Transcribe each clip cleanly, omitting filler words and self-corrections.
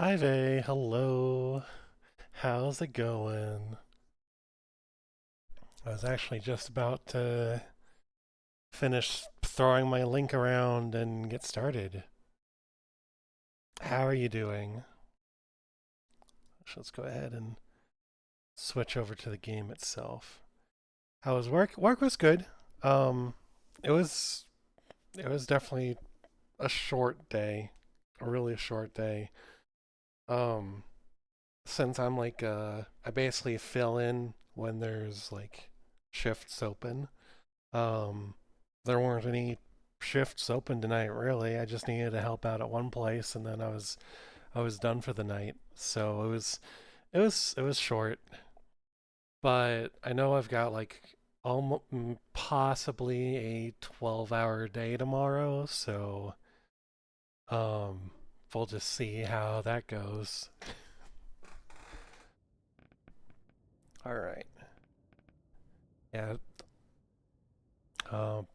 Hi Vay, hello. How's it going? I was actually just about to finish throwing my link around and get started. How are you doing? Let's go ahead and switch over to the game itself. How was work? Work was good. Um, it was it was definitely a short day, a really short day. Um, since I'm I basically fill in when there's like shifts open. Um, there weren't any shifts open tonight, really. I just needed to help out at one place, and then I was done for the night. So it was short, but I know I've got like almost possibly a 12-hour day tomorrow. So um, we'll just see how that goes. All right. Yeah.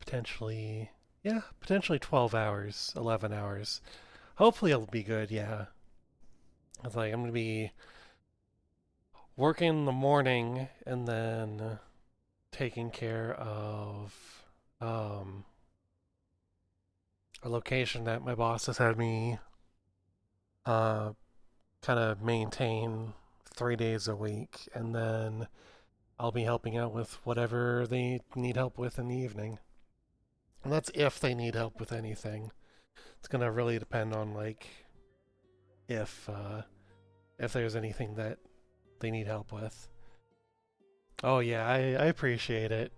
Potentially. Yeah, potentially 12 hours, 11 hours. Hopefully it'll be good. Yeah. It's like I'm gonna be working in the morning and then taking care of um, a location that my boss has had me uh, kind of maintain 3 days a week, and then I'll be helping out with whatever they need help with in the evening. And that's if they need help with anything. It's gonna really depend on like if uh, if there's anything that they need help with. Oh yeah, I appreciate it.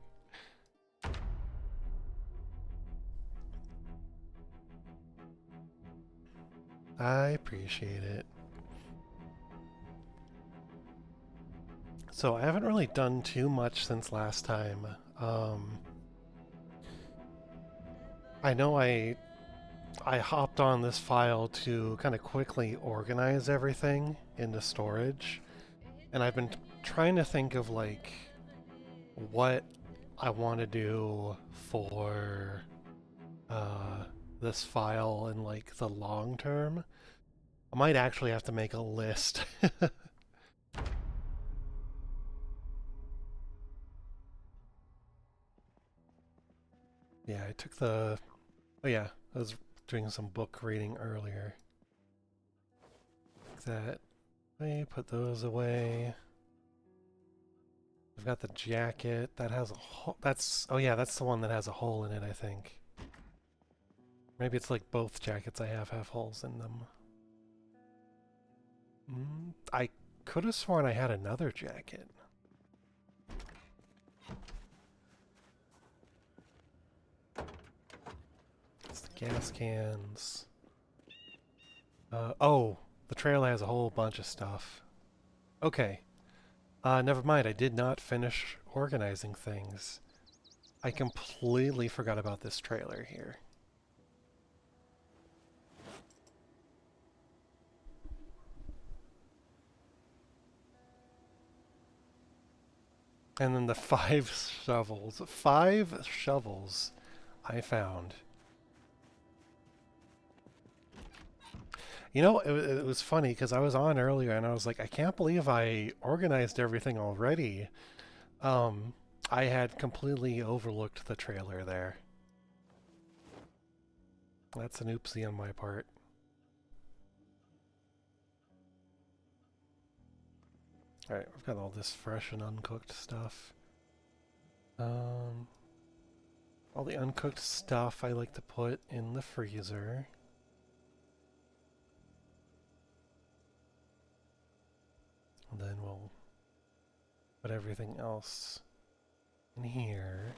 I appreciate it. So I haven't really done too much since last time. I know I hopped on this file to kind of quickly organize everything into storage, and I've been trying to think of like what I want to do for uh, this file in like the long term. I might actually have to make a list. Yeah, I took the. Oh yeah, I was doing some book reading earlier. Like that. I put those away. I've got the jacket that has a hole. That's oh yeah, that's the one that has a hole in it. I think. Maybe it's like both jackets I have holes in them. I could have sworn I had another jacket. It's the gas cans. Oh, the trailer has a whole bunch of stuff. Okay. Never mind. I did not finish organizing things. I completely forgot about this trailer here. And then the five shovels. Five shovels I found. You know, it was funny because I was on earlier and I was like, I can't believe I organized everything already. Um, I had completely overlooked the trailer there. That's an oopsie on my part. Alright, I've got all this fresh and uncooked stuff. Um, all the uncooked stuff I like to put in the freezer. And then we'll put everything else in here.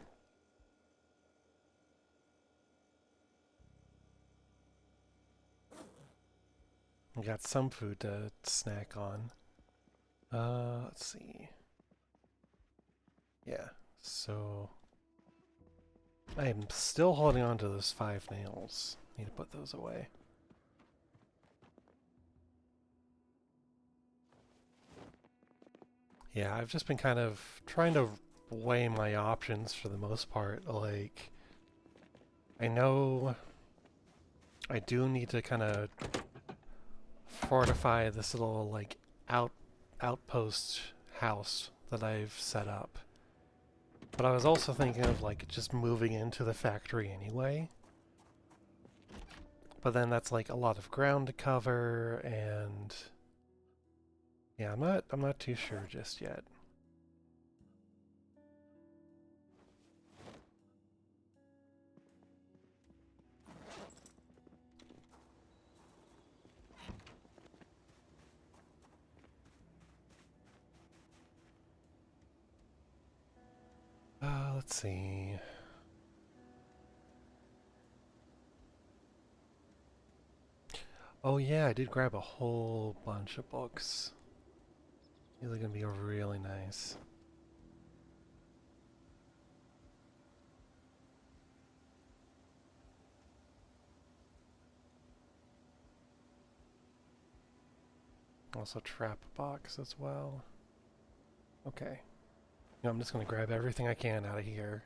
We got some food to snack on. Let's see. Yeah, so I am still holding on to those 5 nails. Need to put those away. Yeah, I've just been kind of trying to weigh my options for the most part. Like, I know I do need to kind of fortify this little like out outpost house that I've set up. But I was also thinking of like just moving into the factory anyway. But then that's like a lot of ground to cover, and yeah, I'm not too sure just yet. Let's see. Oh yeah, I did grab a whole bunch of books. These are gonna be really nice. Also trap box as well. Okay. I'm just gonna grab everything I can out of here.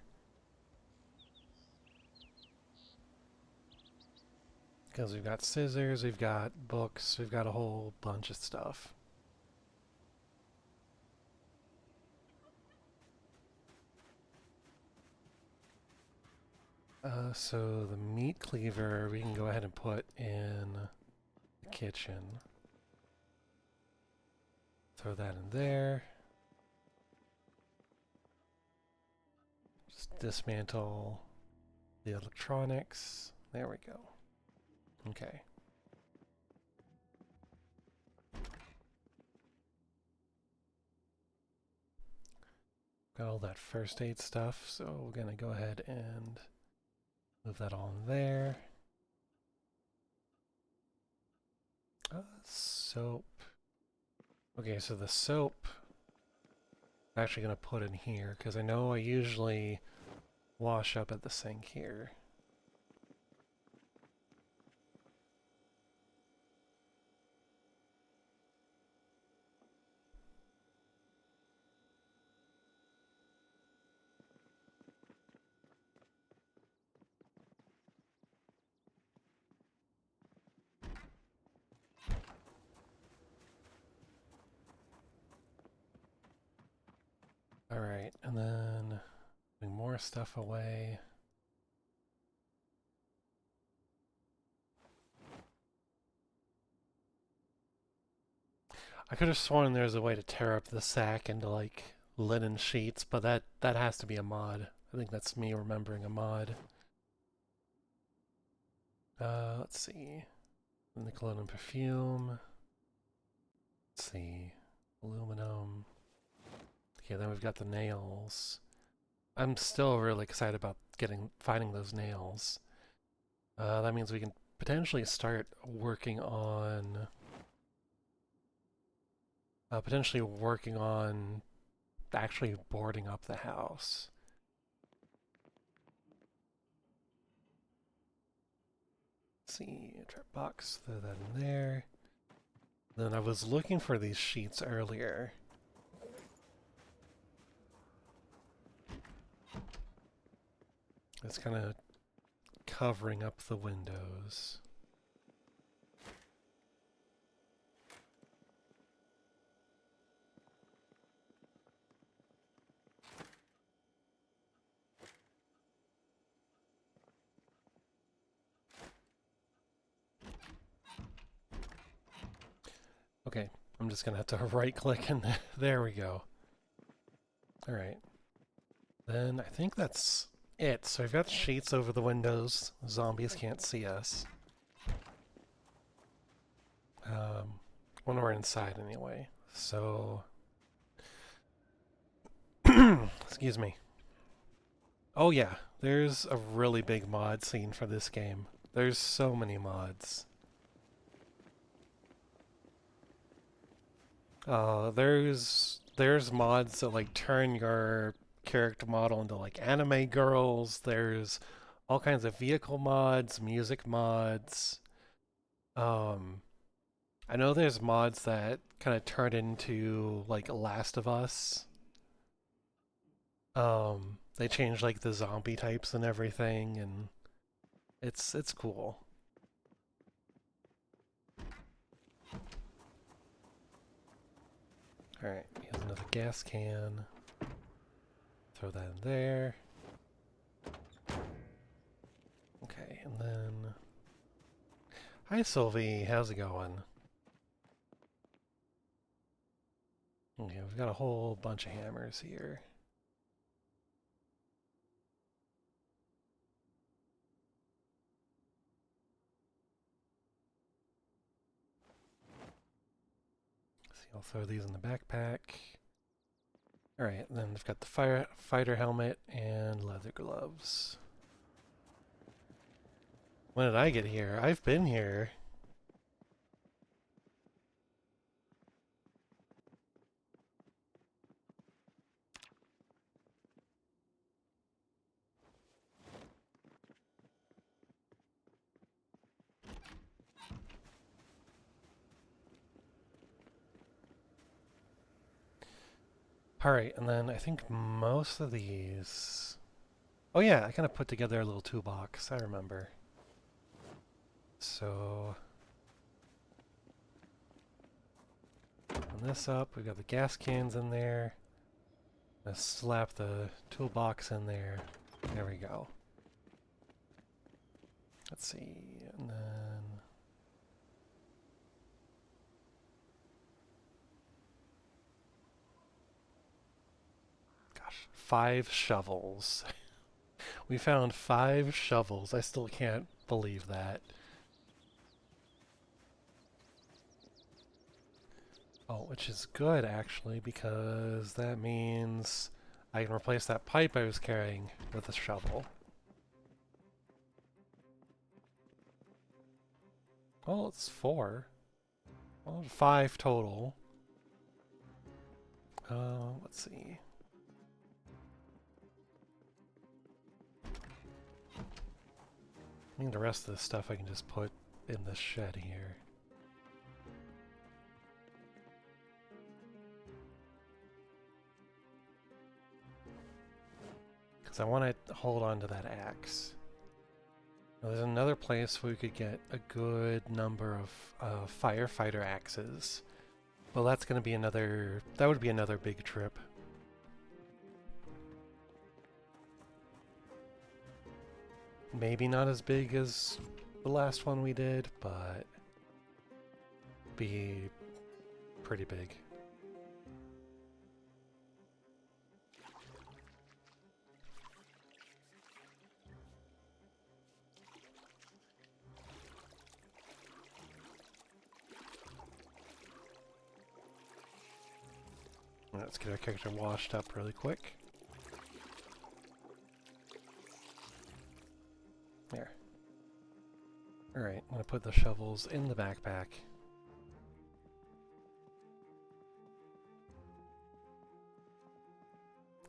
Because we've got scissors, we've got books, we've got a whole bunch of stuff. So the meat cleaver we can go ahead and put in the kitchen. Throw that in there. Just dismantle the electronics. There we go. Okay. Got all that first aid stuff, so we're gonna go ahead and move that all in there. Soap. Okay, so the soap I'm actually gonna put in here because I know I usually wash up at the sink here. Alright, and then putting more stuff away. I could have sworn there's a way to tear up the sack into like linen sheets, but that has to be a mod. I think that's me remembering a mod. Let's see. Nickelodeon perfume. Let's see. Aluminum. Okay, then we've got the nails. I'm still really excited about finding those nails. That means we can potentially start working on actually boarding up the house. Let's see, trap box, throw that in there. Then I was looking for these sheets earlier. It's kind of covering up the windows. Okay, I'm just gonna have to right click and there we go. Alright. Then I think that's it. So we've got sheets over the windows. Zombies can't see us. When we're inside anyway. So... excuse me. Oh yeah, there's a really big mod scene for this game. There's so many mods. There's mods that like turn your character model into like anime girls. There's all kinds of vehicle mods, music mods. Um, I know there's mods that kind of turn into like Last of Us. They change like the zombie types and everything, and it's cool. Alright, here's another gas can. Throw that in there. Okay, and then... Hi Sylvie, how's it going? Okay, we've got a whole bunch of hammers here. See, I'll throw these in the backpack. Alright, then we've got the fighter helmet and leather gloves. When did I get here? I've been here. Alright, and then I think most of these... Oh yeah, I kind of put together a little toolbox, I remember. So... open this up, we've got the gas cans in there. Let's slap the toolbox in there. There we go. Let's see, and then... Gosh, 5 shovels. We found 5 shovels. I still can't believe that. Oh, which is good actually, because that means I can replace that pipe I was carrying with a shovel. Well, it's 4. Well, 5 total. Let's see. I think the rest of the stuff I can just put in this shed here. Because I want to hold on to that axe. Now, there's another place where we could get a good number of firefighter axes. Well, that's going to be another... That would be another big trip. Maybe not as big as the last one we did, but be pretty big. Let's get our character washed up really quick. There. Alright, I'm going to put the shovels in the backpack.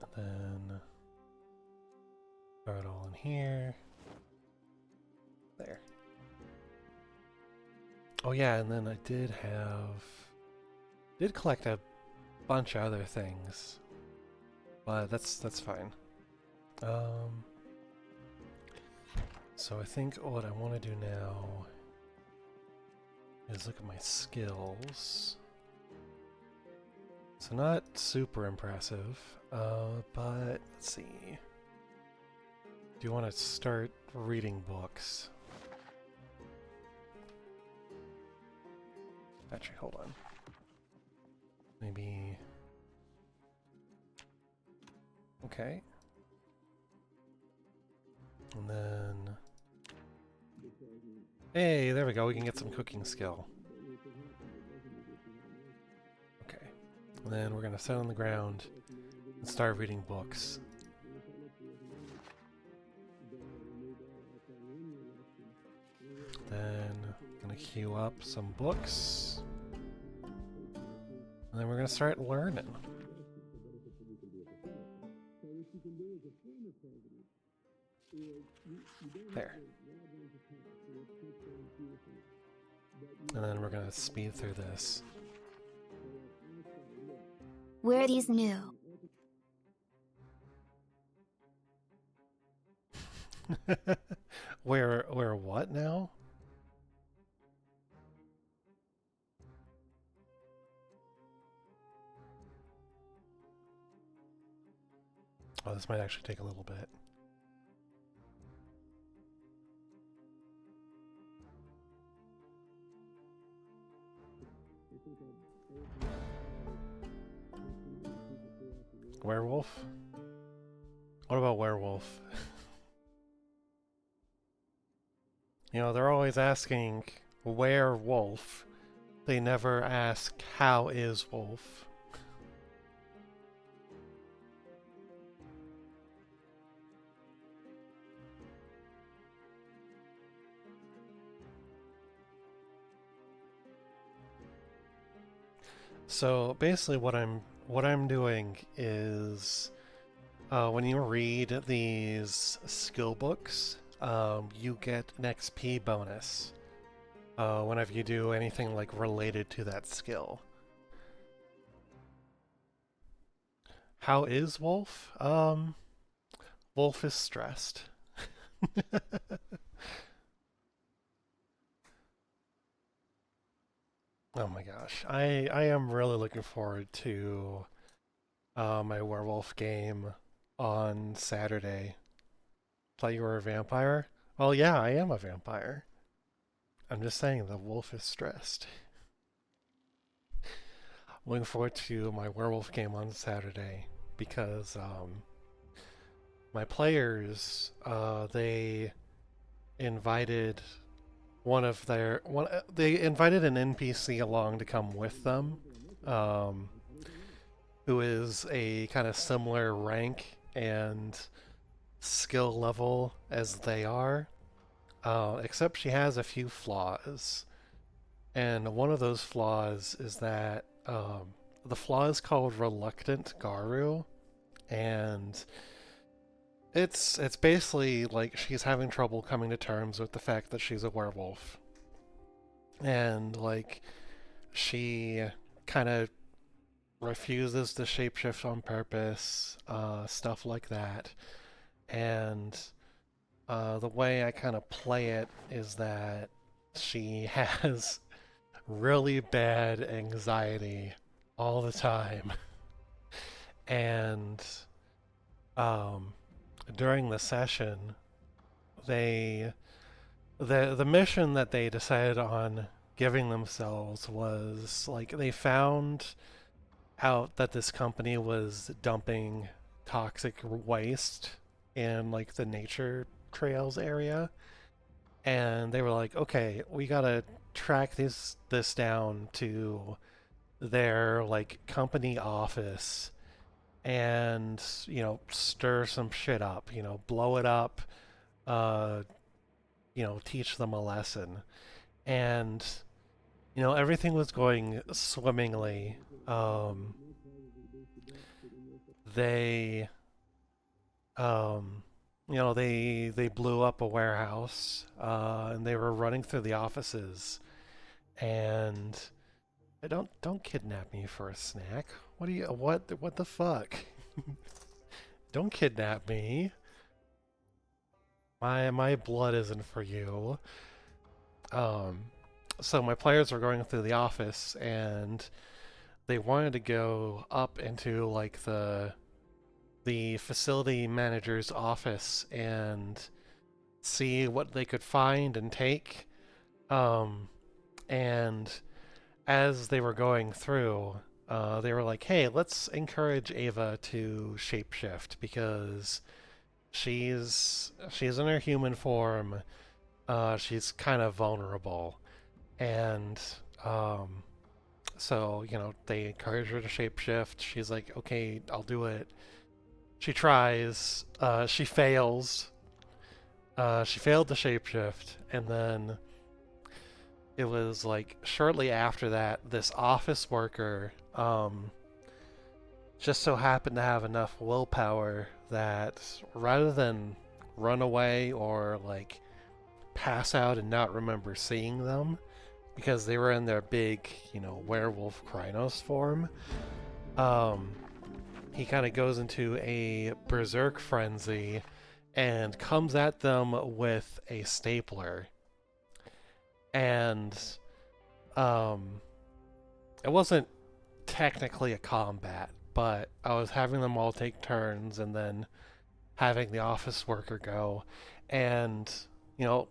And then throw it all in here. There. Oh yeah, and then I did collect a bunch of other things. But that's fine. So I think what I want to do now is look at my skills. So not super impressive, but let's see. Do you want to start reading books? Actually, hold on. Maybe... Okay. And then... Hey, there we go, we can get some cooking skill. Okay. And then we're gonna sit on the ground and start reading books. Then gonna queue up some books. And then we're gonna start learning. There. And then we're gonna speed through this. Where are these new? Where what now? Oh, this might actually take a little bit. Werewolf? What about werewolf? You know, they're always asking where wolf. They never ask how is wolf. So basically, what I'm doing is when you read these skill books, you get an XP bonus whenever you do anything like related to that skill. How is Wolf? Wolf is stressed. Oh my gosh, I am really looking forward to my werewolf game on Saturday. Thought you were a vampire? Well, yeah, I am a vampire. I'm just saying the wolf is stressed. Looking forward to my werewolf game on Saturday because my players they invited they invited an NPC along to come with them, um, who is a kind of similar rank and skill level as they are, except she has a few flaws. And one of those flaws is that the flaw is called Reluctant Garu, and it's basically like she's having trouble coming to terms with the fact that she's a werewolf, and like she kind of refuses to shapeshift on purpose, stuff like that. And the way I kind of play it is that she has really bad anxiety all the time. And um, during the session, they the mission that they decided on giving themselves was like they found out that this company was dumping toxic waste in like the nature trails area, and they were like, okay, we gotta track this down to their like company office and stir some shit up, blow it up, uh teach them a lesson. And everything was going swimmingly. um they they blew up a warehouse, and they were running through the offices. And don't kidnap me for a snack. What the fuck? Don't kidnap me. My blood isn't for you. Um, so my players were going through the office, and they wanted to go up into like the facility manager's office and see what they could find and take. And as they were going through, they were like, "Hey, let's encourage Ava to shapeshift because she's in her human form. She's kind of vulnerable." And um, so they encourage her to shapeshift. She's like, "Okay, I'll do it." She tries. She fails. She failed to shapeshift, and then it was like shortly after that, this office worker just so happened to have enough willpower that rather than run away or like pass out and not remember seeing them because they were in their big, werewolf Krynos form, um, he kind of goes into a berserk frenzy and comes at them with a stapler. And um, it wasn't technically a combat, but I was having them all take turns and then having the office worker go. And, you know,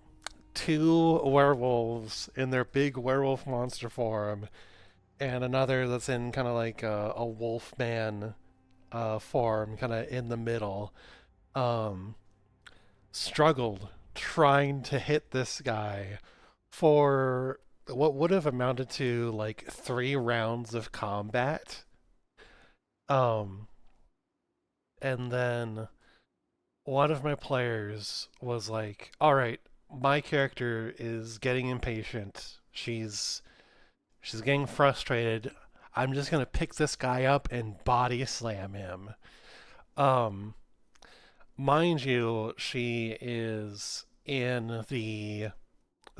two werewolves in their big werewolf monster form, and another that's in kind of like a wolf man form, kind of in the middle, um, struggled trying to hit this guy for what would have amounted to like 3 rounds of combat. Um, and then one of my players was like, "All right, my character is getting impatient. She's getting frustrated. I'm just gonna pick this guy up and body slam him." Um, Mind you, she is in the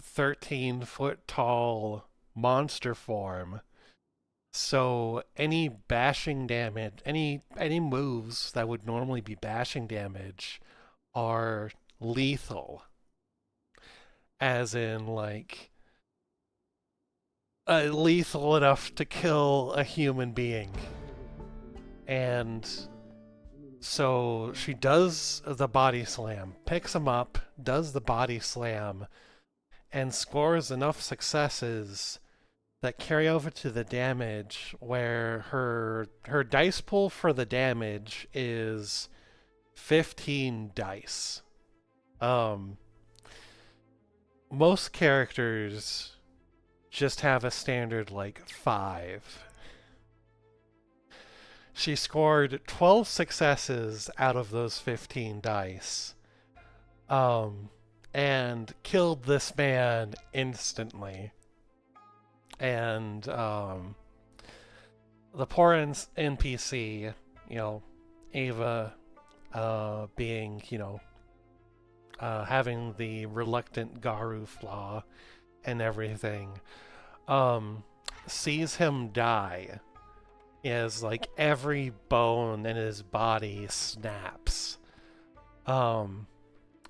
13-foot tall monster form. So any bashing damage, any moves that would normally be bashing damage are lethal, as in like lethal enough to kill a human being. And so she does the body slam, picks him up, does the body slam, and scores enough successes that carry over to the damage where her dice pool for the damage is 15 dice. Um Most characters just have a standard like 5. She scored 12 successes out of those 15 dice. Um and killed this man instantly. And the poor NPC, you know, Ava, being, having the reluctant Garu flaw and everything, um, sees him die as like every bone in his body snaps. Um,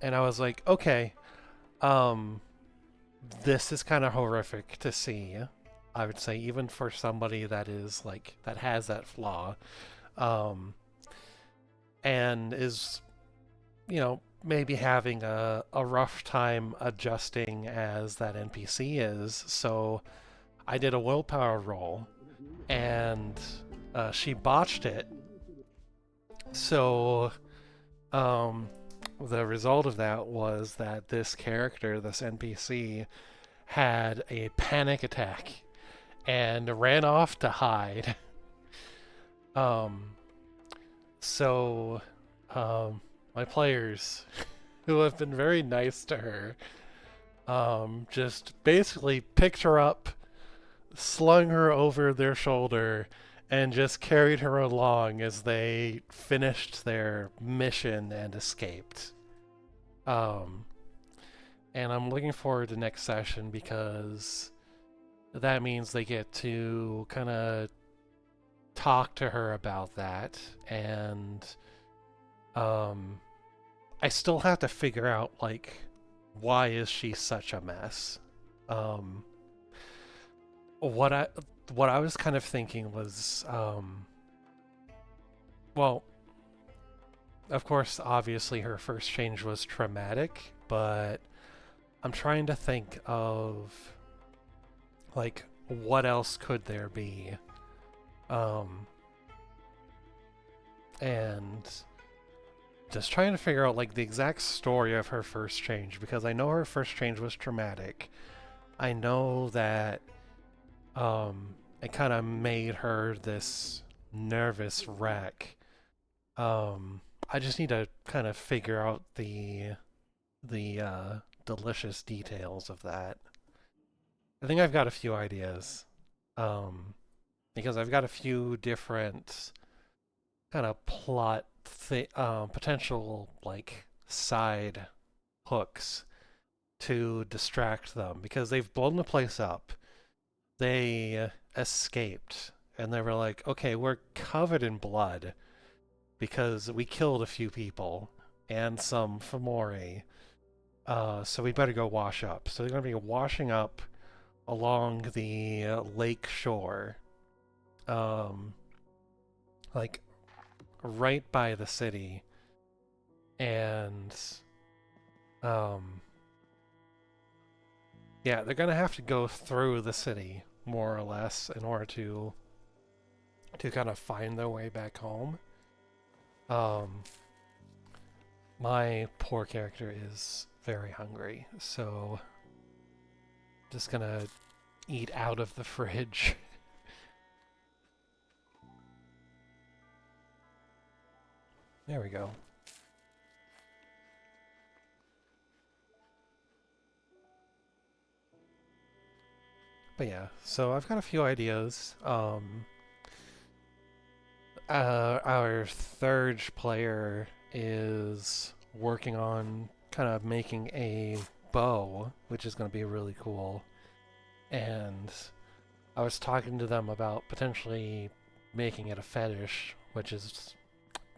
and I was like, okay, um, this is kind of horrific to see. I would say even for somebody that is like that has that flaw, um, and is maybe having a rough time adjusting as that NPC is. So I did a willpower roll, and she botched it. So the result of that was that this character, this NPC, had a panic attack and ran off to hide. Um, so um, my players, who have been very nice to her, just basically picked her up, slung her over their shoulder, and just carried her along as they finished their mission and escaped. Um, and I'm looking forward to next session because that means they get to kind of talk to her about that. And um, I still have to figure out, like, why is she such a mess? Um, what I what I was kind of thinking was, well, of course, obviously her first change was traumatic, but I'm trying to think of like what else could there be, um, and just trying to figure out like the exact story of her first change because I know her first change was traumatic. I know that it kind of made her this nervous wreck. I just need to kind of figure out the delicious details of that. I think I've got a few ideas. Um, because I've got a few different kind of potential like side hooks to distract them because they've blown the place up. They escaped and they were like, okay, we're covered in blood because we killed a few people and some Fomori. So we better go wash up. So they're going to be washing up along the lake shore. Um, like right by the city, and um, yeah, they're gonna have to go through the city more or less in order to kind of find their way back home. Um, my poor character is very hungry, so just gonna eat out of the fridge. There we go. But yeah, so I've got a few ideas. Our third player is working on kind of making a bow, which is going to be really cool. And I was talking to them about potentially making it a fetish, which is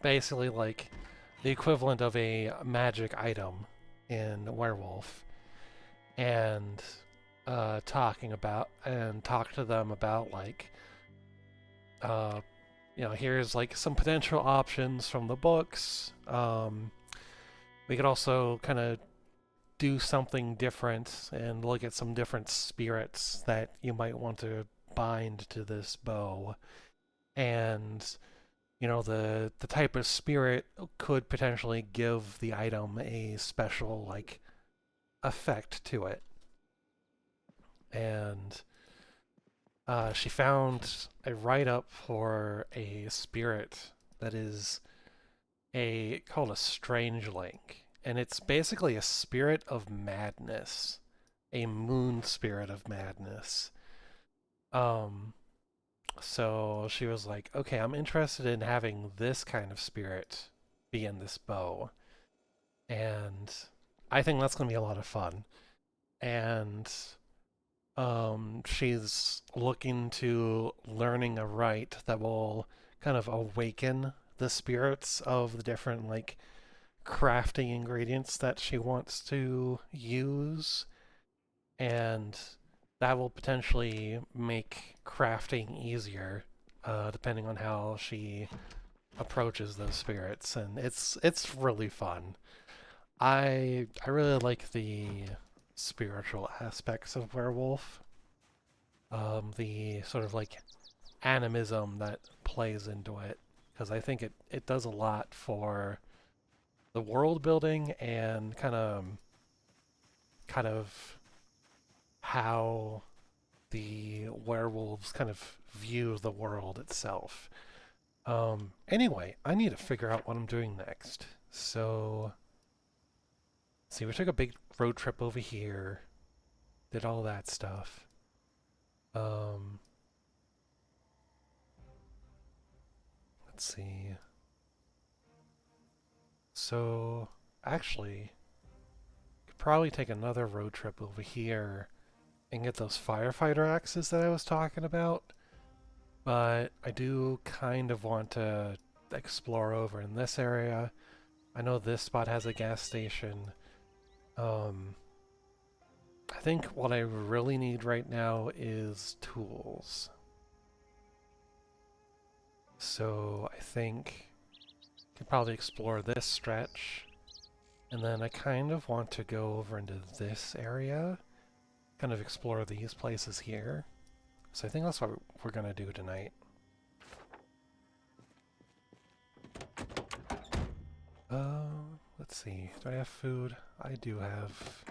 basically like the equivalent of a magic item in Werewolf. And talk to them about like uh, here's like some potential options from the books. We could also kind of do something different and look at some different spirits that you might want to bind to this bow. And the type of spirit could potentially give the item a special like effect to it. And she found a write up for a spirit that is a called a strange link, and it's basically a spirit of madness, a moon spirit of madness. Um, so she was like, "Okay, I'm interested in having this kind of spirit be in this bow," and I think that's gonna be a lot of fun. And she's looking to learning a rite that will kind of awaken the spirits of the different like crafting ingredients that she wants to use, and that will potentially make crafting easier, depending on how she approaches those spirits, and it's really fun. I really like the spiritual aspects of Werewolf, the sort of like animism that plays into it, because I think it does a lot for the world building and kind of how the werewolves kind of view the world itself. Anyway, I need to figure out what I'm doing next. So, see, we took a big road trip over here, did all that stuff. Um, let's see. So, actually, could probably take another road trip over here and get those firefighter axes that I was talking about. But I do kind of want to explore over in this area. I know this spot has a gas station. Um, I think what I really need right now is tools. So I think I could probably explore this stretch. And then I kind of want to go over into this area, kind of explore these places here. So I think that's what we're going to do tonight. Let's see. Do I have food? I do have.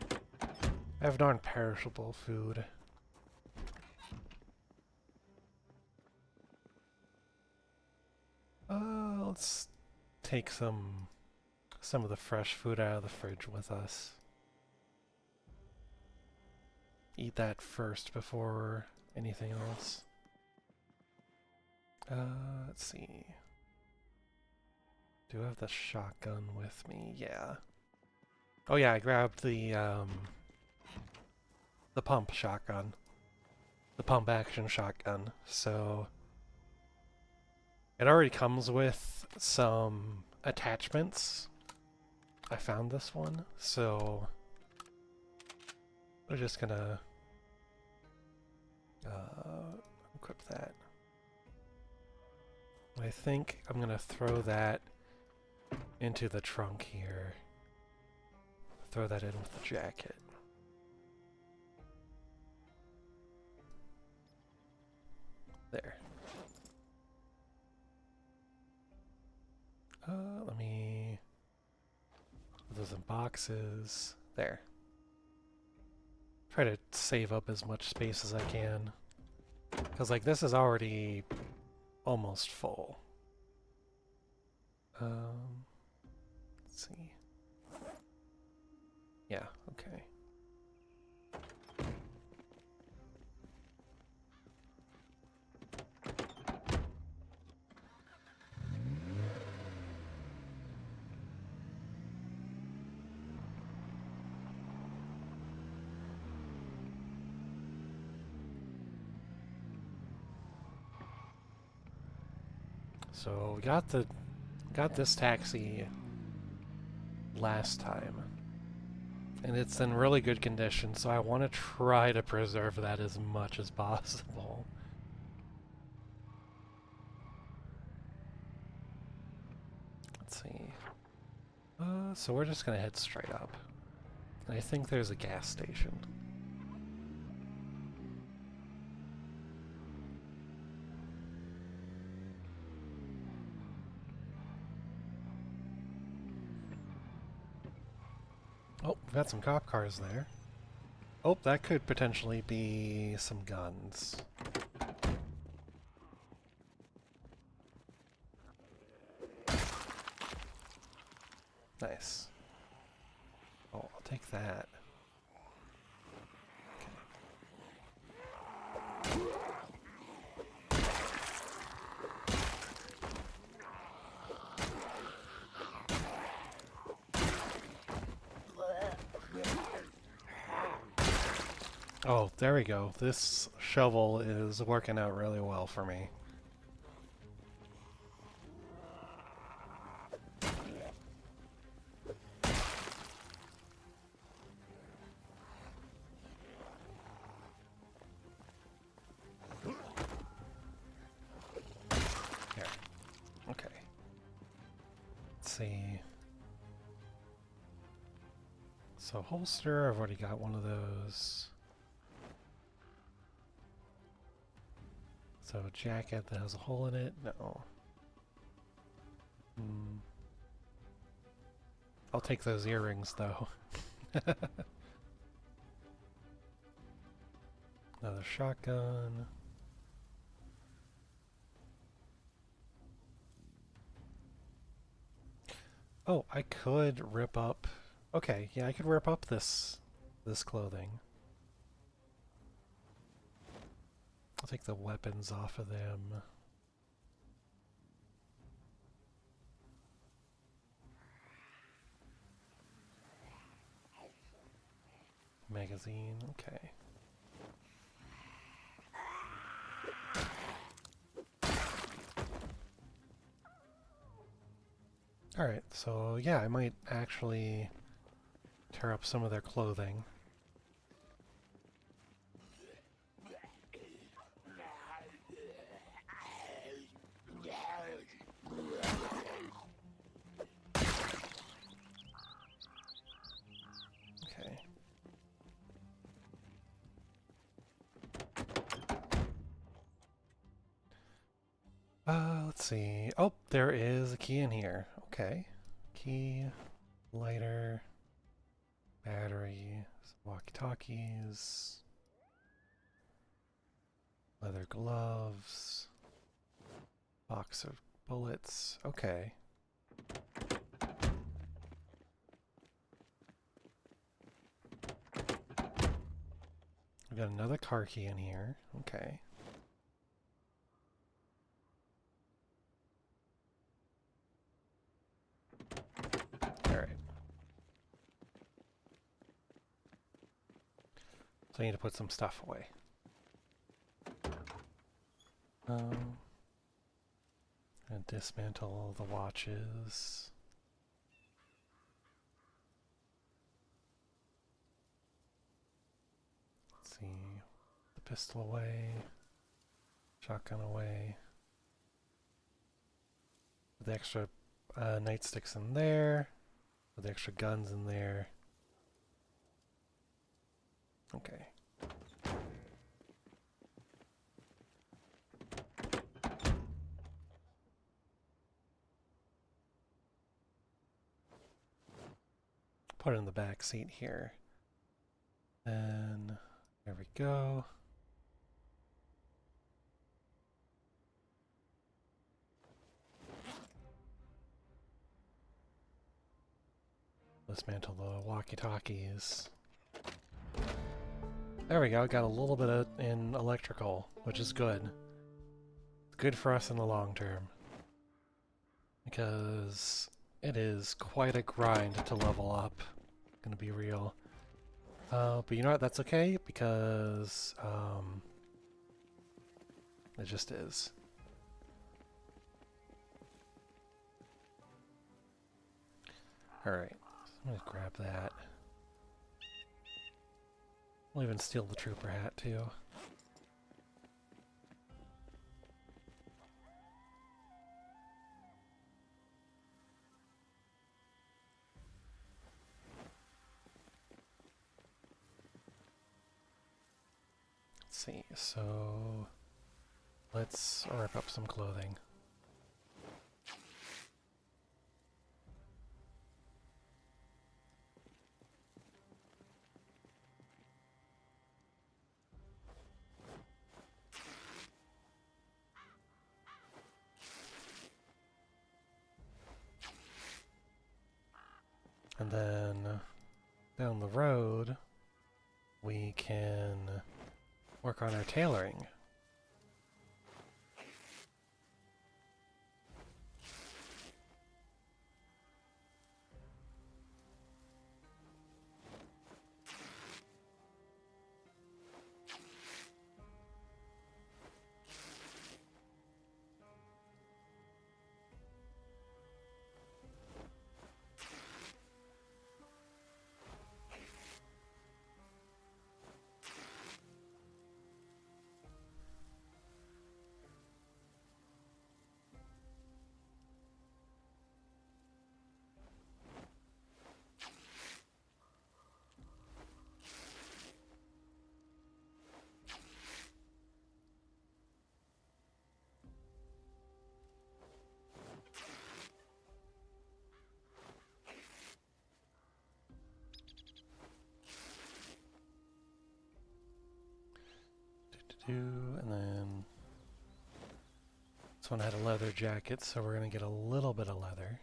I have non-perishable food. Let's take some of the fresh food out of the fridge with us. Eat that first before anything else. Let's see. Do I have the shotgun with me? Yeah. Oh yeah, I grabbed the pump shotgun. The pump action shotgun. So it already comes with some attachments. I found this one, so we're just gonna equip that. I think I'm gonna throw that into the trunk here. Throw that in with the jacket. There. Let me put those in boxes. There. Try to save up as much space as I can. Because, like, this is already almost full. Let's see. Yeah, okay. So we got this taxi last time, and it's in really good condition, so I want to try to preserve that as much as possible. Let's see. So we're just gonna head straight up. I think there's a gas station. Oh, we've got some cop cars there. Oh, that could potentially be some guns. Nice. Oh, I'll take that. Oh, there we go. This shovel is working out really well for me. Here. Okay. Let's see. So holster, I've already got one of those. So jacket that has a hole in it? No. Hmm. I'll take those earrings though. Another shotgun. Oh, I could rip up. Okay, yeah, I could rip up this clothing. I'll take the weapons off of them. Magazine, okay. Alright, so yeah, I might actually tear up some of their clothing. Okay. Let's see. Oh, there is a key in here. Okay. Key, lighter, battery, walkie-talkies, leather gloves, box of bullets. Okay. We got another car key in here. Okay. Alright. So I need to put some stuff away. And dismantle the watches. Let's see. The pistol away. Shotgun away. Put the extra nightsticks in there. Put the extra guns in there. Okay. Put it in the back seat here. And there we go. Dismantle the walkie-talkies. There we go, got a little bit in electrical, which is good. It's good for us in the long term. Because it is quite a grind to level up. Gonna be real. But you know what, that's okay, because it just is. Alright, so I'm gonna grab that. I'll even steal the trooper hat too. Let's see, so let's rip up some clothing. And then down the road, we can work on our tailoring. And then this one had a leather jacket, so we're going to get a little bit of leather.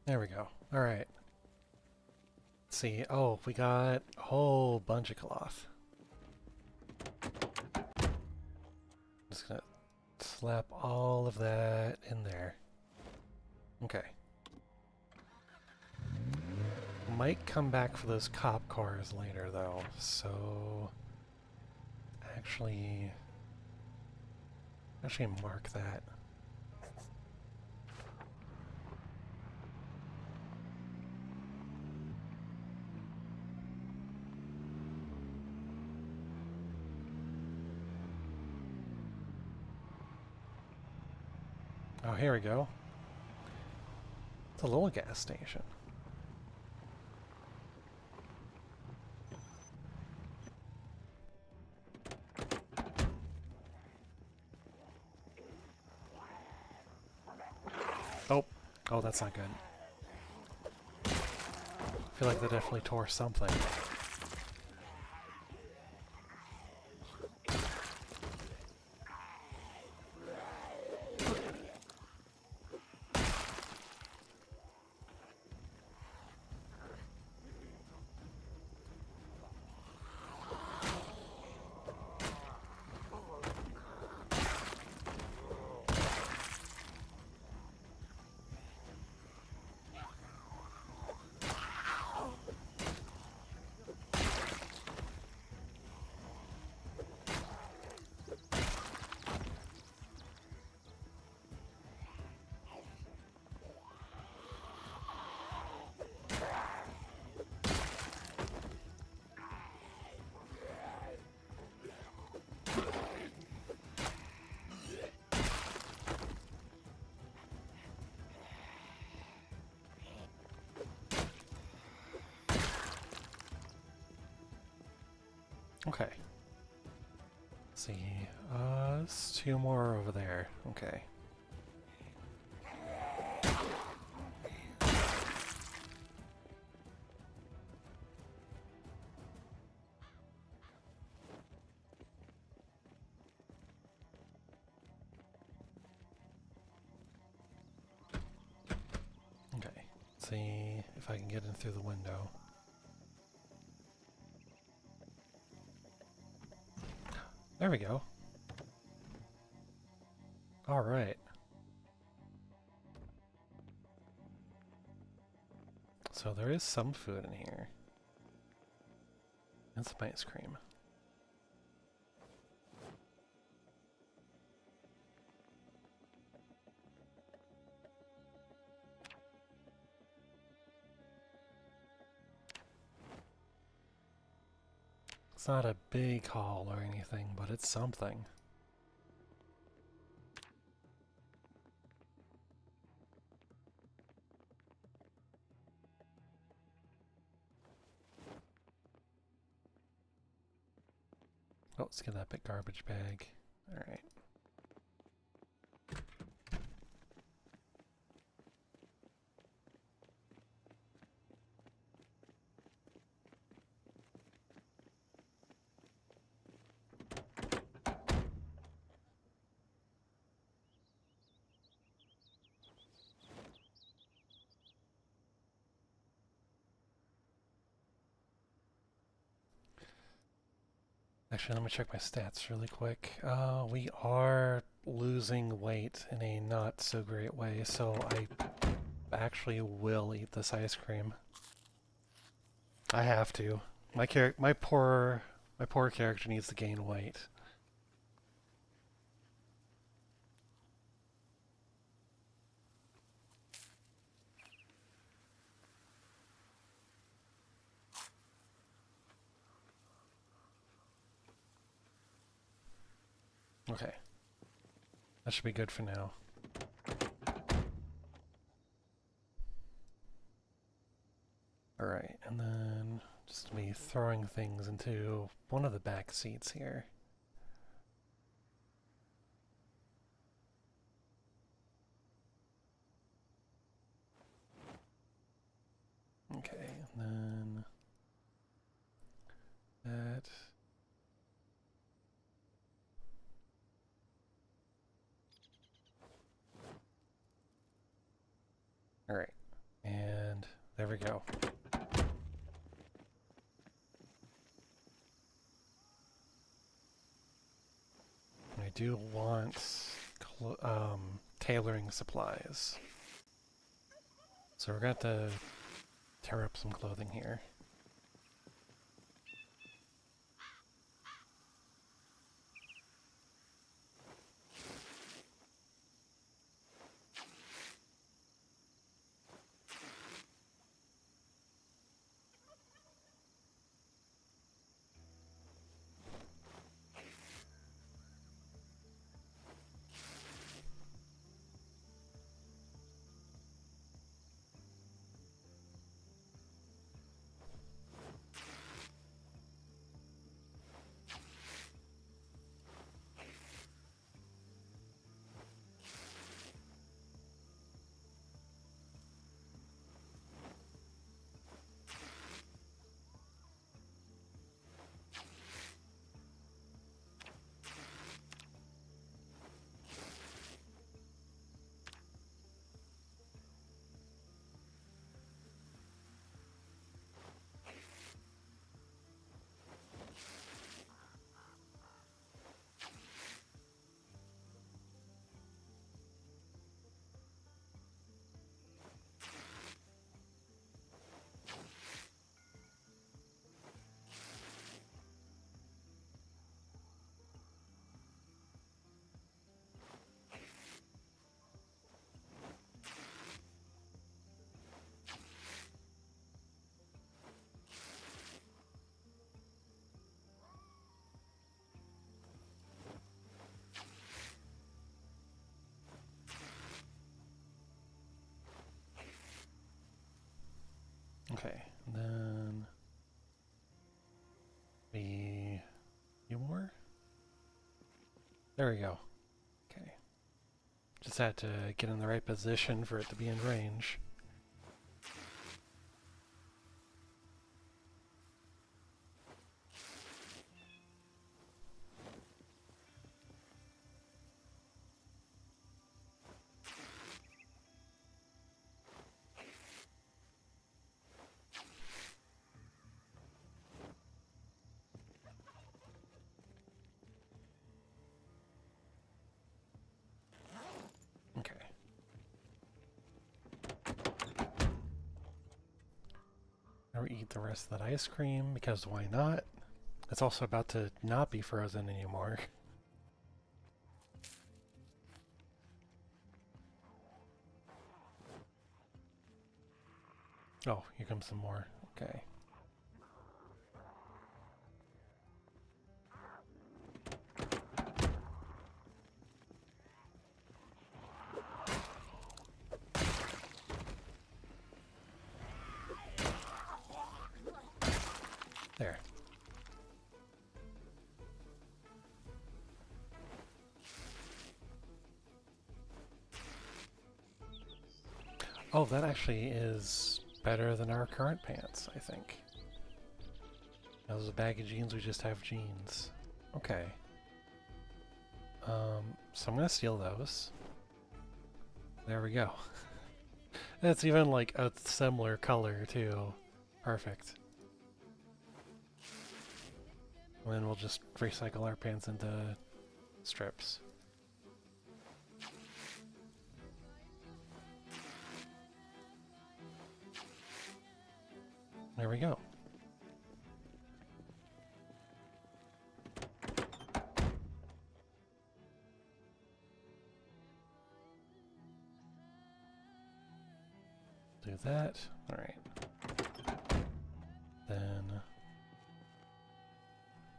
There we go. Alright. Let's see. Oh, we got a whole bunch of cloth. Just gonna slap all of that in there. Okay. Might come back for those cop cars later, though, so actually mark that. Oh, here we go. It's a little gas station. Oh, that's not good. I feel like they definitely tore something. Okay. Let's see. There's two more over there. Okay. Okay. Let's see if I can get in through the window. There we go. All right. So there is some food in here. And some ice cream. It's not a big haul or anything, but it's something. Oh, let's get that big garbage bag. Alright. Actually, let me check my stats really quick. We are losing weight in a not so great way, so I actually will eat this ice cream. I have to. My poor character needs to gain weight. Okay. That should be good for now. Alright, and then just me throwing things into one of the back seats here. Okay, and then that. Alright, and there we go. I do want tailoring supplies. So we're going to tear up some clothing here. There we go. Okay. Just had to get in the right position for it to be in range. Okay. Now we eat the rest of that ice cream, because why not? It's also about to not be frozen anymore. Oh, here comes some more. Okay. There. Oh, that actually is better than our current pants, I think. That was a bag of jeans, we just have jeans. Okay. So I'm gonna steal those. There we go. It's even like a similar color too. Perfect. And then we'll just recycle our pants into strips. There we go. Do that. Alright. Then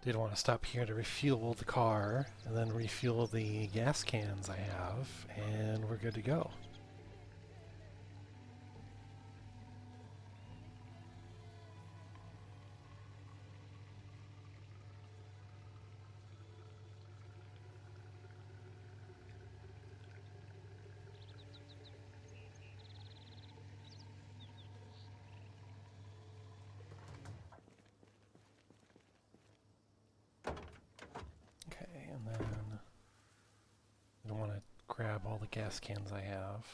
did want to stop here to refuel the car, and then refuel the gas cans I have, and we're good to go. Okay, and then I don't want to grab all the gas cans I have.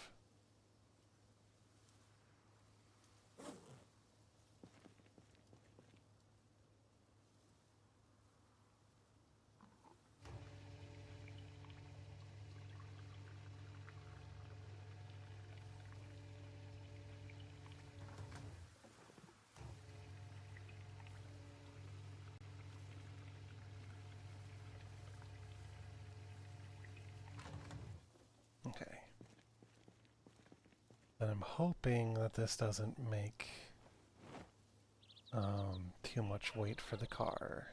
Okay. Then I'm hoping that this doesn't make too much weight for the car.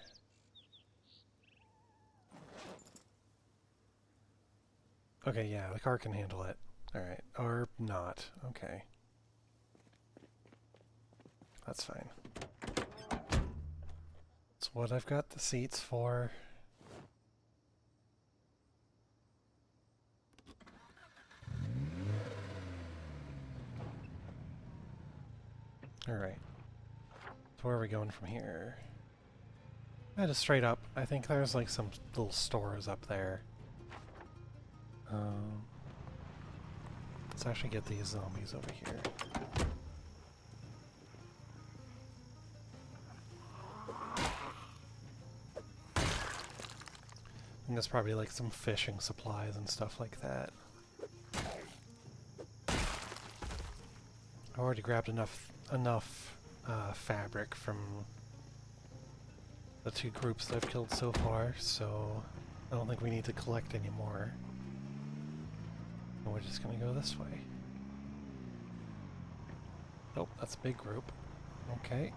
Okay, yeah, the car can handle it. Alright, or not. Okay. That's fine. That's what I've got the seats for. Alright. So where are we going from here? Just straight up. I think there's like some little stores up there. Let's actually get these zombies over here. And there's probably like some fishing supplies and stuff like that. I already grabbed enough fabric from the two groups that I've killed so far, so I don't think we need to collect any more. We're just gonna go this way. Oh, that's a big group. Okay.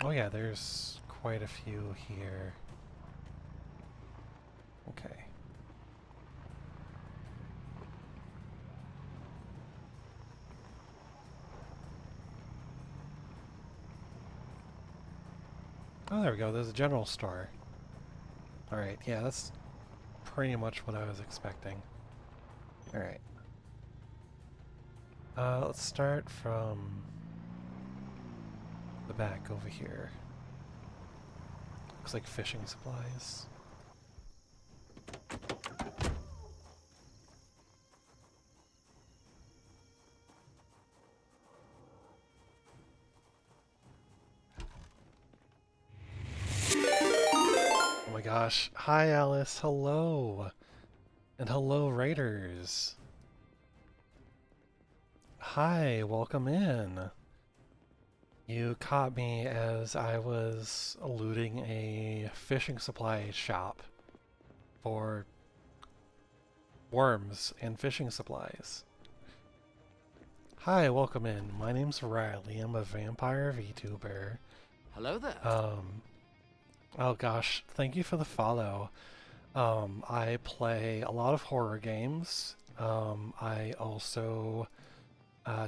Oh yeah, there's quite a few here. Okay. Oh, there we go. There's a general store. Alright, yeah, that's pretty much what I was expecting. Alright. Let's start from the back over here. Looks like fishing supplies. Oh my gosh. Hi, Alice. Hello. And hello, Raiders. Hi, welcome in. You caught me as I was looting a fishing supply shop for worms and fishing supplies. Hi, welcome in. My name's Riley. I'm a vampire VTuber. Hello there. Oh gosh, thank you for the follow. I play a lot of horror games. I also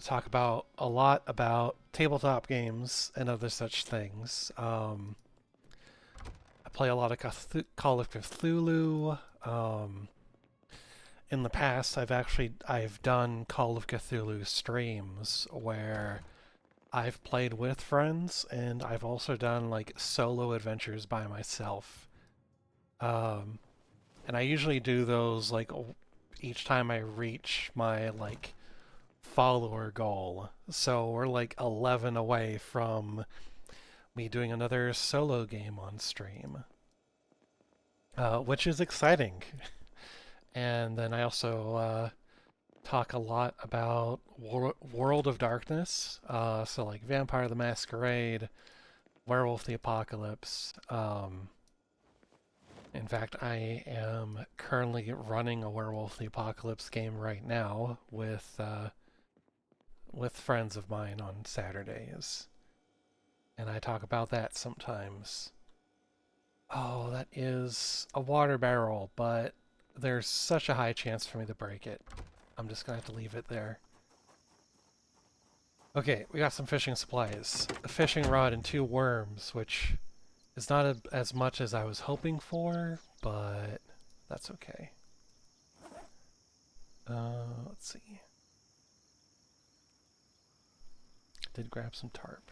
talk about a lot about tabletop games and other such things. I play a lot of Call of Cthulhu. In the past, I've done Call of Cthulhu streams where I've played with friends, and I've also done like solo adventures by myself. Um, and I usually do those like each time I reach my like follower goal. So we're like 11 away from me doing another solo game on stream, which is exciting. And then I also talk a lot about World of Darkness, so like Vampire the Masquerade, Werewolf the Apocalypse. In fact, I am currently running a Werewolf the Apocalypse game right now with friends of mine on Saturdays, and I talk about that sometimes. Oh, that is a water barrel, but there's such a high chance for me to break it. I'm just gonna have to leave it there. Okay, we got some fishing supplies. A fishing rod and 2 worms, which is not as much as I was hoping for, but that's okay. Let's see. Did grab some tarp.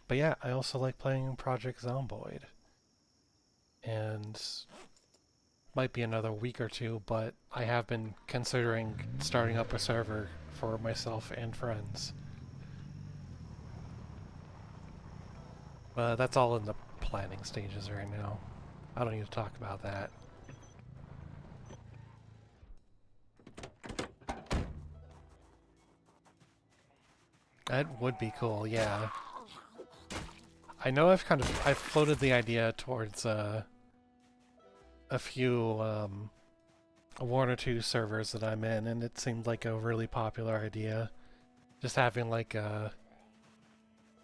But yeah, I also like playing Project Zomboid. And might be another week or two, but I have been considering starting up a server for myself and friends. But that's all in the planning stages right now. I don't need to talk about that. That would be cool, yeah. I know I've floated the idea towards a few one or two servers that I'm in, and it seemed like a really popular idea. Just having like a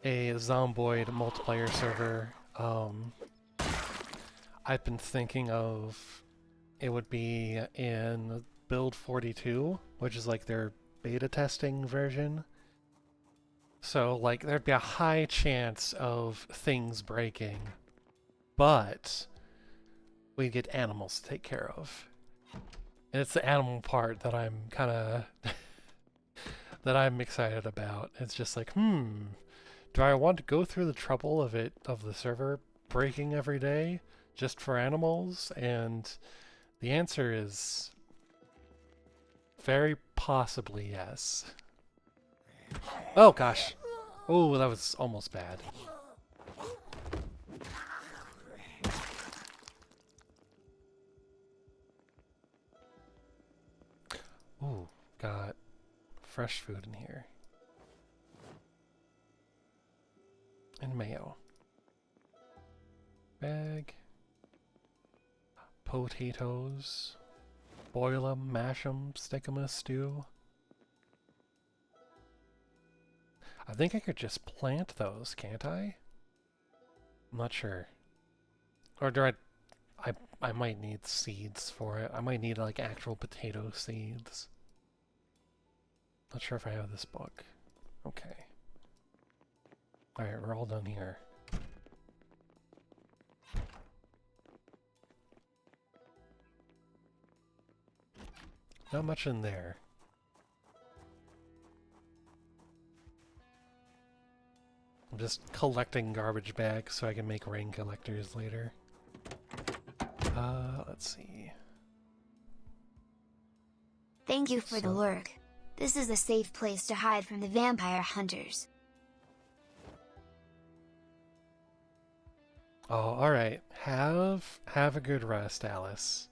Zomboid multiplayer server. I've been thinking of it would be in build 42, which is like their beta testing version. So like there'd be a high chance of things breaking, but we get animals to take care of. And it's the animal part that I'm kind of that I'm excited about. It's just like, do I want to go through the trouble of the server breaking every day just for animals? And the answer is very possibly yes. Oh gosh. Oh, that was almost bad. Ooh, got fresh food in here. And mayo. Bag. Potatoes. Boil 'em, mash 'em, stick 'em in a stew. I think I could just plant those, can't I? I'm not sure. Or do I might need seeds for it. I might need like actual potato seeds. Not sure if I have this book. Okay. Alright, we're all done here. Not much in there. I'm just collecting garbage bags so I can make rain collectors later. Let's see. Thank you for the lurk. This is a safe place to hide from the vampire hunters. Oh, alright. Have a good rest, Alice.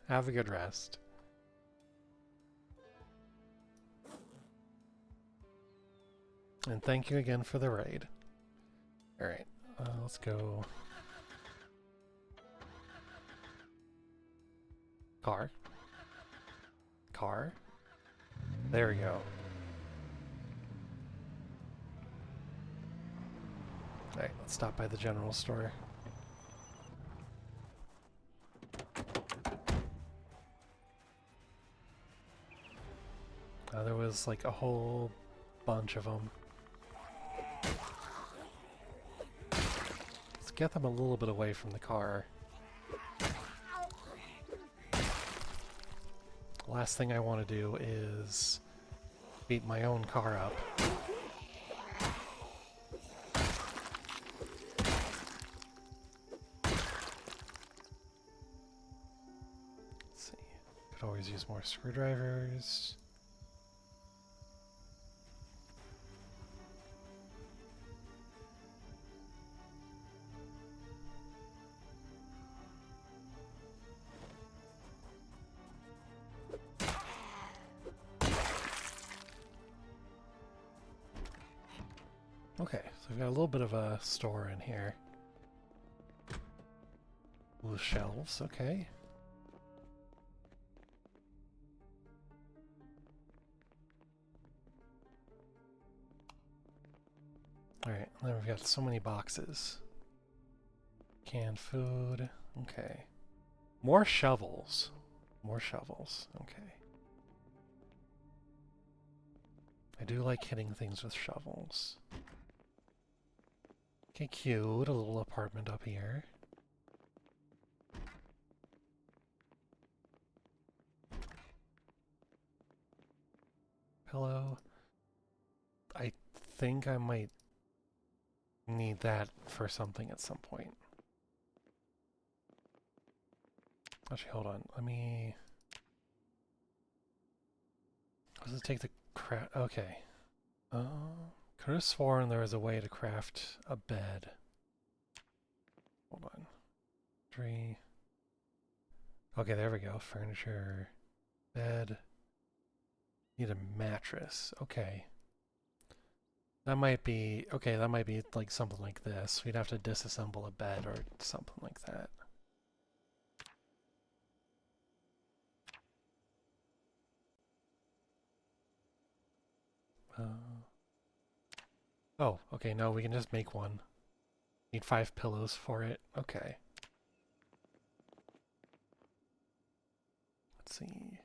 Have a good rest. And thank you again for the raid. Alright, let's go. Car. Car. There we go. Alright, let's stop by the general store. There was like a whole bunch of them. Let's get them a little bit away from the car. Last thing I want to do is beat my own car up. Let's see. Could always use more screwdrivers. Okay, so we've got a little bit of a store in here. Blue shelves, okay. Alright, then we've got so many boxes. Canned food, okay. More shovels. More shovels, okay. I do like hitting things with shovels. Okay, cute. A little apartment up here. Pillow. I think I might need that for something at some point. Actually, hold on. Let me... What does it take to craft? Okay. Could have sworn there was a way to craft a bed. Hold on. 3. Okay, there we go. Furniture. Bed. Need a mattress. Okay. That might be... Okay, that might be like something like this. We'd have to disassemble a bed or something like that. Oh, okay, no, we can just make one. Need 5 pillows for it. Okay. Let's see.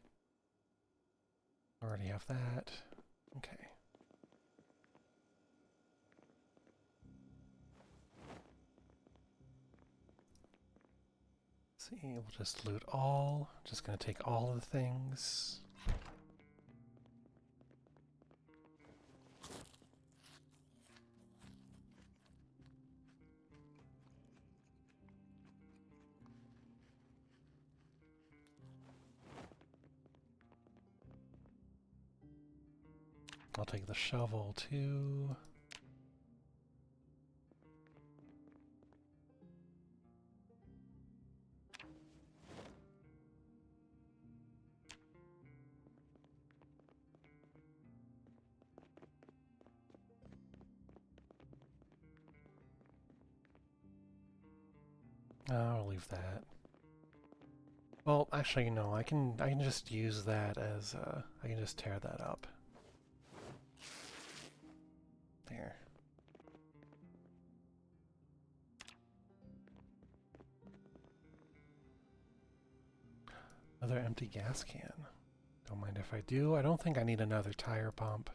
Already have that. Okay. Let's see, we'll just loot all. Just gonna take all of the things. I'll take the shovel too. I'll leave that. Well, actually, no. I can just use that as I can just tear that up. There. Another empty gas can. Don't mind if I do. I don't think I need another tire pump.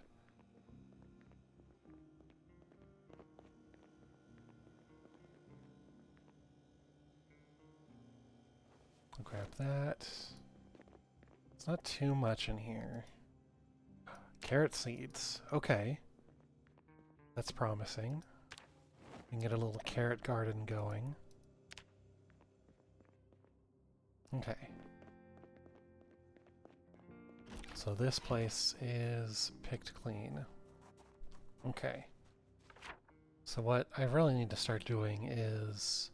grab that. It's not too much in here. Carrot seeds. Okay. That's promising. We can get a little carrot garden going. Okay. So this place is picked clean. Okay. So what I really need to start doing is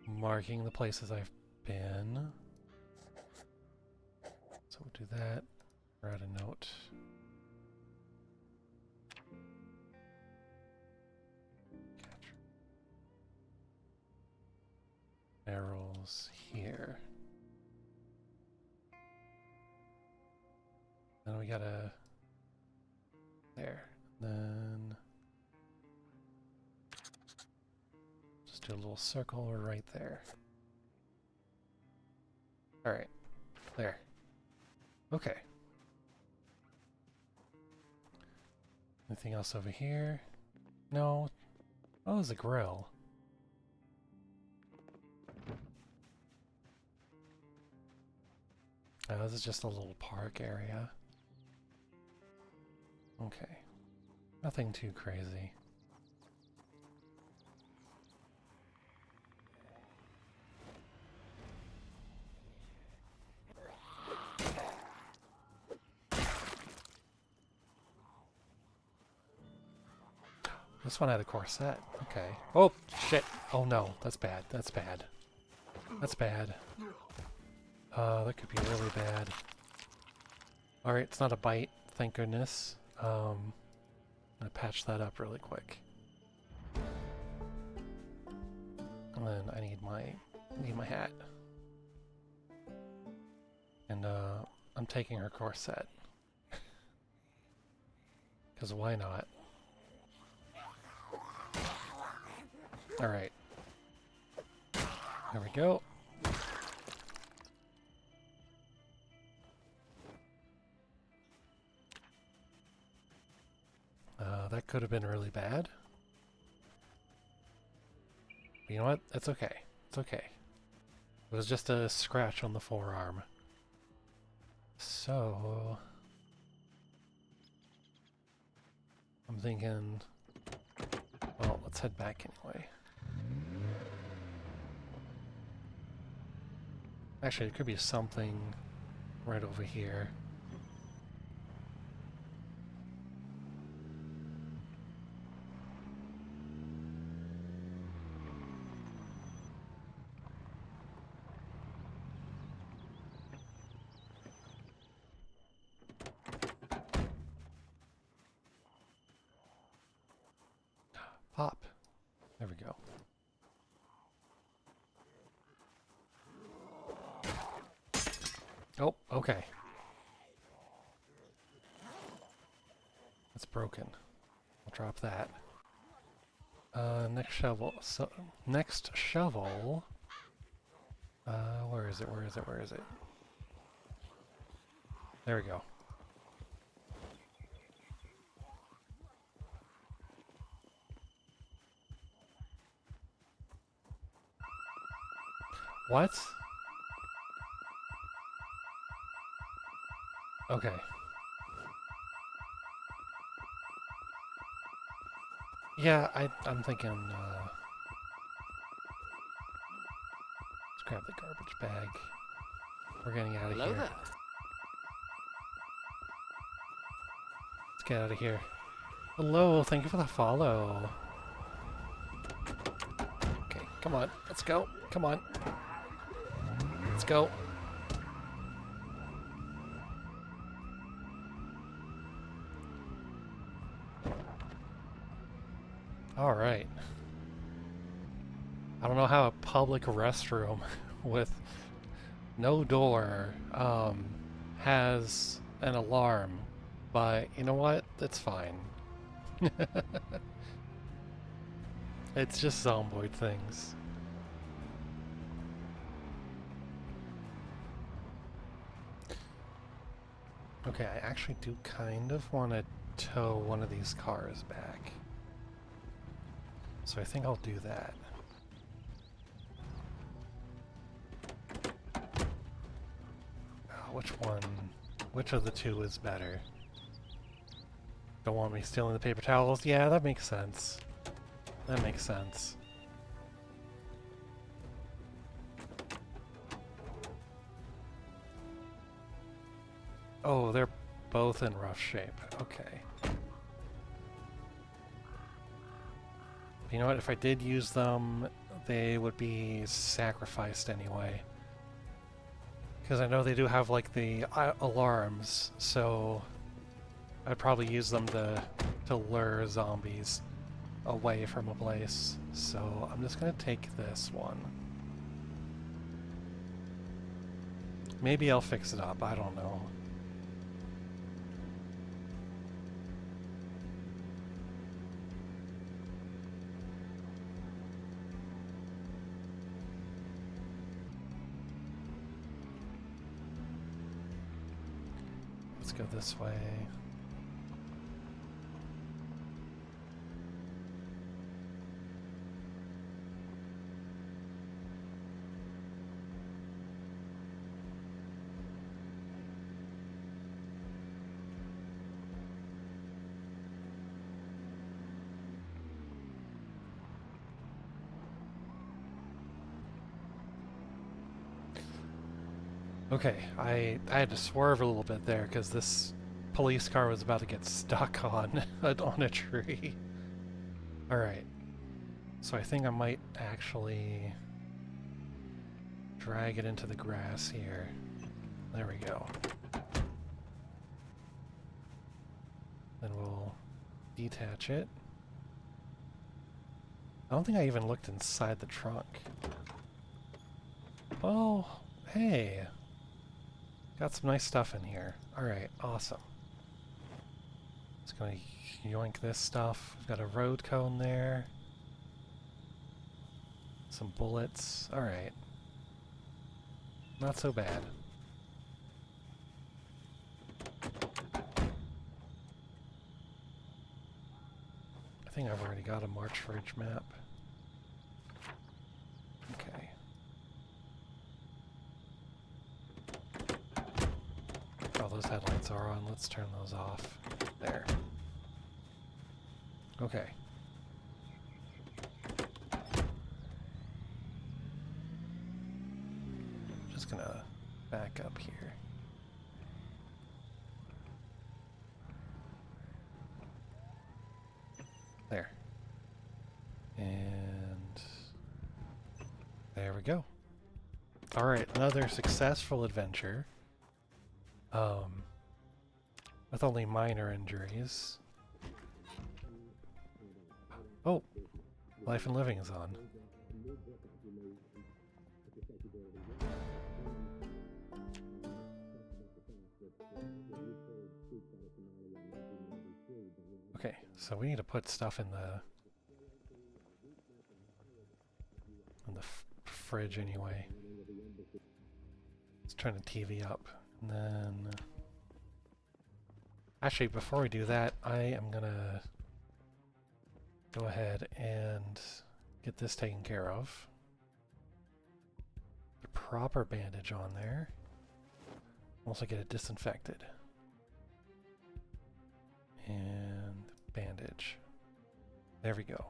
marking the places I've been. So we'll do that. Write a note. Barrels here. Then we gotta... There. Then... Just do a little circle right there. Alright. There. Okay. Anything else over here? No. Oh, there's a grill. Oh, this is just a little park area. Okay. Nothing too crazy. This one had a corset. Okay. Oh, shit. Oh no, that's bad. That's bad. That's bad. That could be really bad. Alright, it's not a bite, thank goodness. I'm gonna patch that up really quick. And then I need my hat. And I'm taking her corset. Cause why not? Alright. There we go. That could have been really bad. But you know what? It's okay. It's okay. It was just a scratch on the forearm. So... I'm thinking... Well, let's head back anyway. Actually, it could be something right over here. Pop. There we go. Oh, okay. That's broken. I'll drop that. Next shovel. So, next shovel. Where is it? Where is it? Where is it? There we go. What? Okay. Yeah, I'm thinking, let's grab the garbage bag. We're getting out of Hello here. there. Let's get out of here. Hello, thank you for the follow. Okay, come on, let's go. Come on. Let's go. All right. I don't know how a public restroom with no door has an alarm, but you know what? It's fine. It's just Zomboid things. Okay, I actually do kind of want to tow one of these cars back. So I think I'll do that. which one? Which of the two is better? Don't want me stealing the paper towels? Yeah, that makes sense. That makes sense. Oh, they're both in rough shape. Okay. You know what? If I did use them, they would be sacrificed anyway. Because I know they do have, like, the alarms, so I'd probably use them to lure zombies away from a place. So I'm just gonna take this one. Maybe I'll fix it up, I don't know. Let's go this way. Okay, I had to swerve a little bit there because this police car was about to get stuck on on a tree. All right, so I think I might actually drag it into the grass here. There we go. Then we'll detach it. I don't think I even looked inside the trunk. Oh, hey. Got some nice stuff in here. Alright, awesome. Just gonna yoink this stuff. We've got a road cone there. Some bullets. Alright. Not so bad. I think I've already got a March Ridge map. Okay. Oh, those headlights are on. Let's turn those off. There. Okay. Just gonna back up here. There. And there we go. Alright, another successful adventure. With only minor injuries. Oh! Life and Living is on. Okay, so we need to put stuff in the fridge anyway. Let's turn the TV up. And then... Actually, before we do that, I am gonna go ahead and get this taken care of. The proper bandage on there. Also get it disinfected. And bandage. There we go.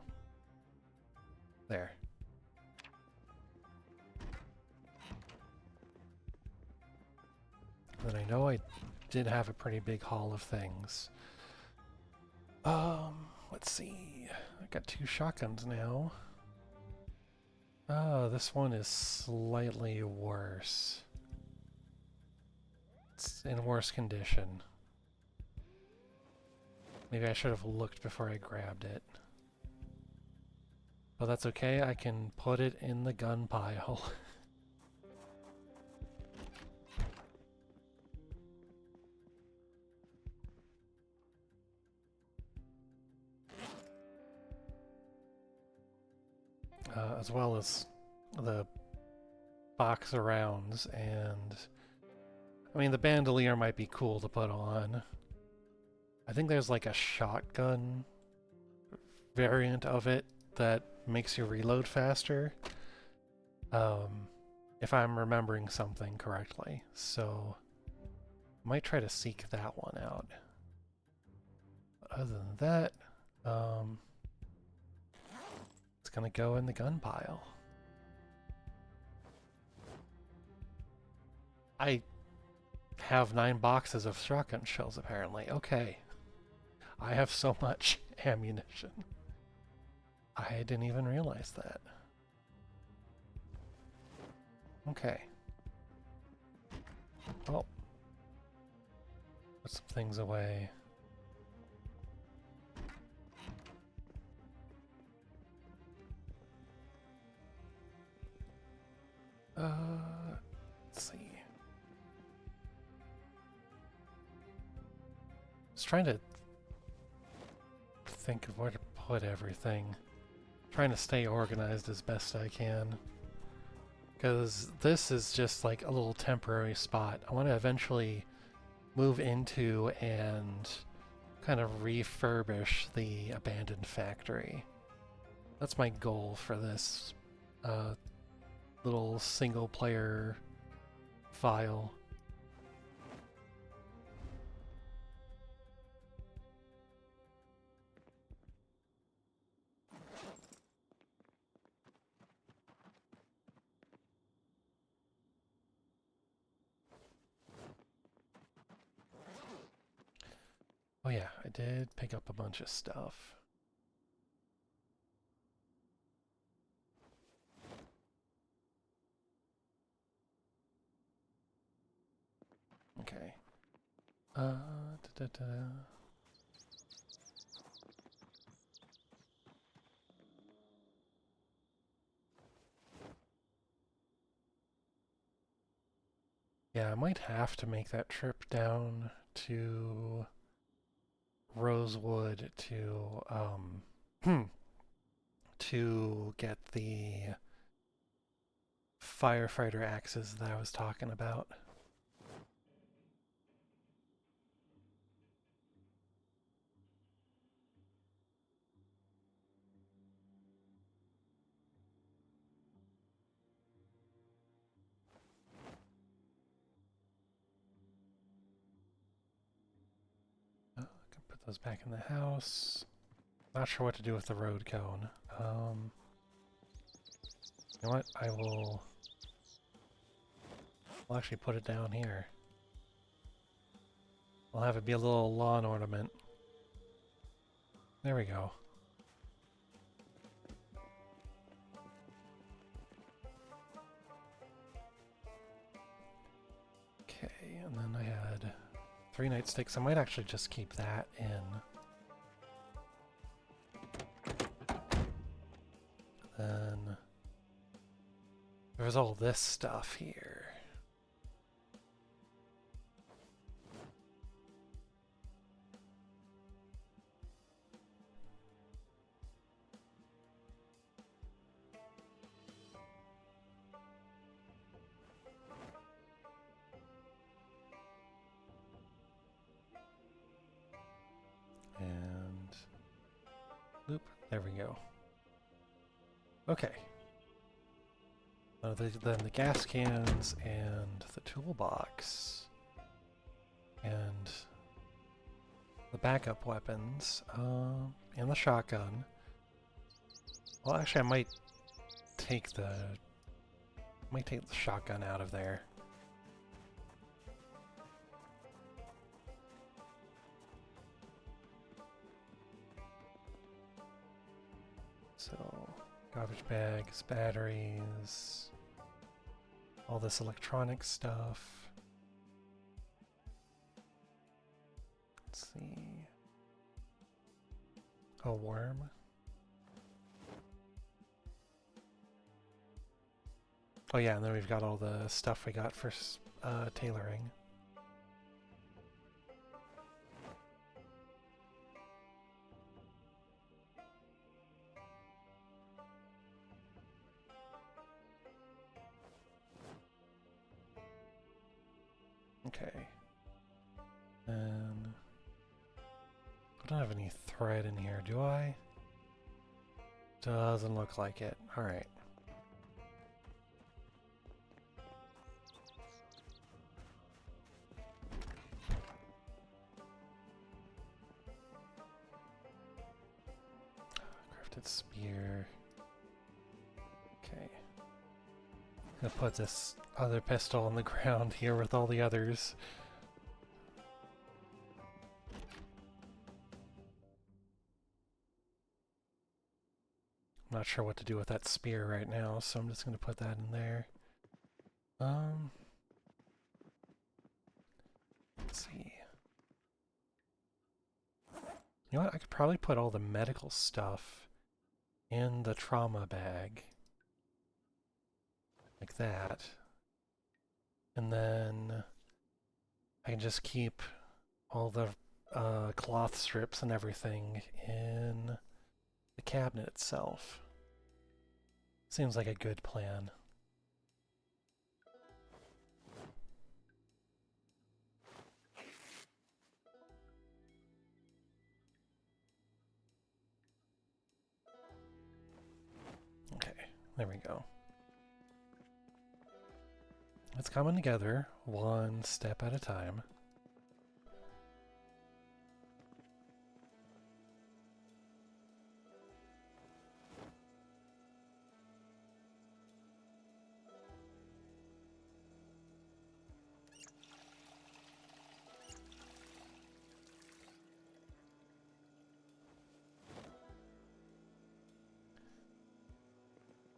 There. And I know I did have a pretty big haul of things. Let's see. I got 2 shotguns now. Oh, this one is slightly worse. It's in worse condition. Maybe I should have looked before I grabbed it. But that's okay, I can put it in the gun pile. As well as the box of rounds, and I mean the bandolier might be cool to put on. I think there's like a shotgun variant of it that makes you reload faster, if I'm remembering something correctly. So Might try to seek that one out. Other than that, it's gonna go in the gun pile. I have 9 boxes of shotgun shells apparently. Okay. I have so much ammunition. I didn't even realize that. Okay. Well, put some things away. Let's see. Just trying to think of where to put everything. Trying to stay organized as best I can. Because this is just like a little temporary spot. I want to eventually move into and kind of refurbish the abandoned factory. That's my goal for this little single player file. Oh yeah, I did pick up a bunch of stuff. Okay. Da, da, da. Yeah, I might have to make that trip down to Rosewood to get the firefighter axes that I was talking about. I can put those back in the house. Not sure what to do with the road cone. You know what? I'll actually put it down here. I'll have it be a little lawn ornament. There we go. Okay, and then I had 3 nightsticks. I might actually just keep that in. Then there's all this stuff here. And loop. There we go. Okay. Then the gas cans and the toolbox and the backup weapons and the shotgun. Well, actually, I might take the shotgun out of there. So, garbage bags, batteries, all this electronic stuff. Let's see. A worm. Oh yeah, and then we've got all the stuff we got for tailoring. Okay. And I don't have any thread in here, do I? Doesn't look like it. Alright. Enchanted spear. Okay. I'm gonna put this other pistol on the ground here with all the others. I'm not sure what to do with that spear right now, so I'm just gonna put that in there. Let's see. You know what? I could probably put all the medical stuff in the trauma bag. Like that. And then I can just keep all the cloth strips and everything in the cabinet itself. Seems like a good plan. Okay, there we go. It's coming together one step at a time.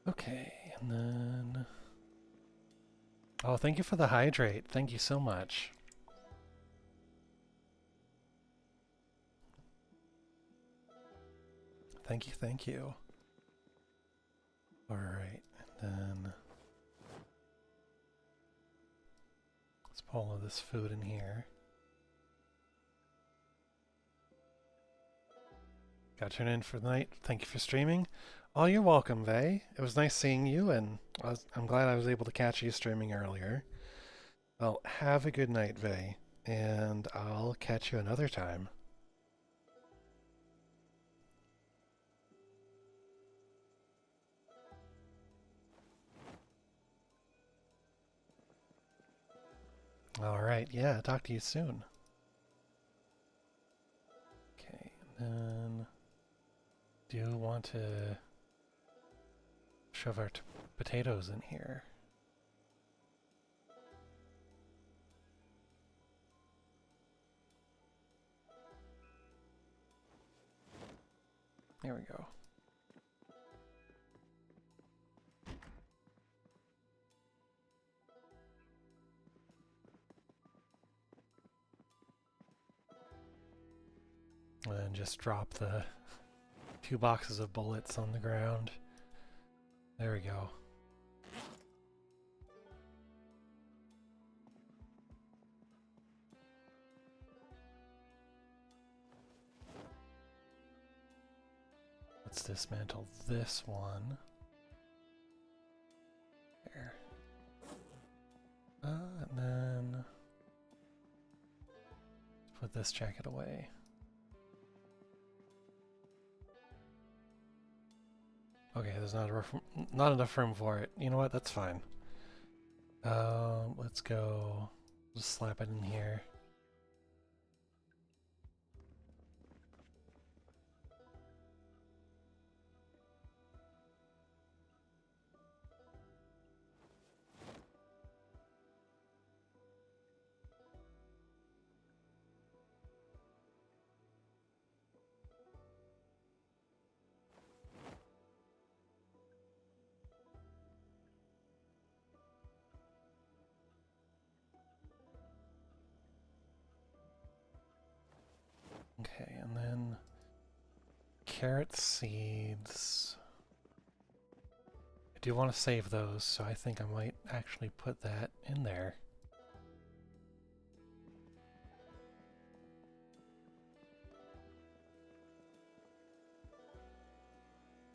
Okay, and then... Oh, thank you for the hydrate. Thank you so much. Thank you, thank you. Alright, and then... let's put all of this food in here. Got to turn in for the night. Thank you for streaming. Oh, you're welcome, Vay. It was nice seeing you, and I'm glad I was able to catch you streaming earlier. Well, have a good night, Vay, and I'll catch you another time. Alright, yeah, talk to you soon. Okay, and then... do you want to shove our potatoes in here? There we go. And then just drop the 2 boxes of bullets on the ground. There we go. Let's dismantle this one. There. And then... let's put this jacket away. Okay, there's not enough room for it. You know what? That's fine. Let's go. Just slap it in here. Okay, and then carrot seeds. I do want to save those, so I think I might actually put that in there.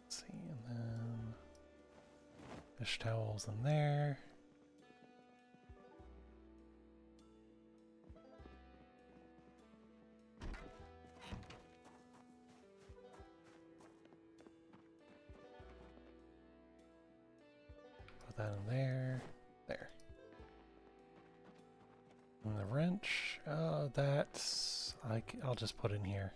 Let's see, and then fish towels in there. Put that in there. There. And the wrench, that's... I'll just put in here.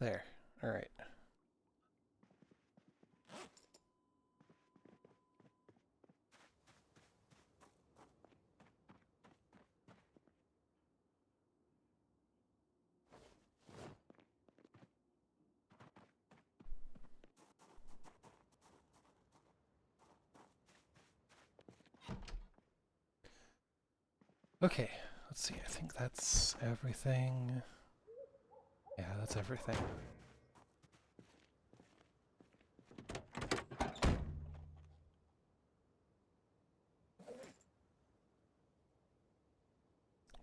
There. All right. Okay, let's see. I think that's everything. Yeah, that's everything.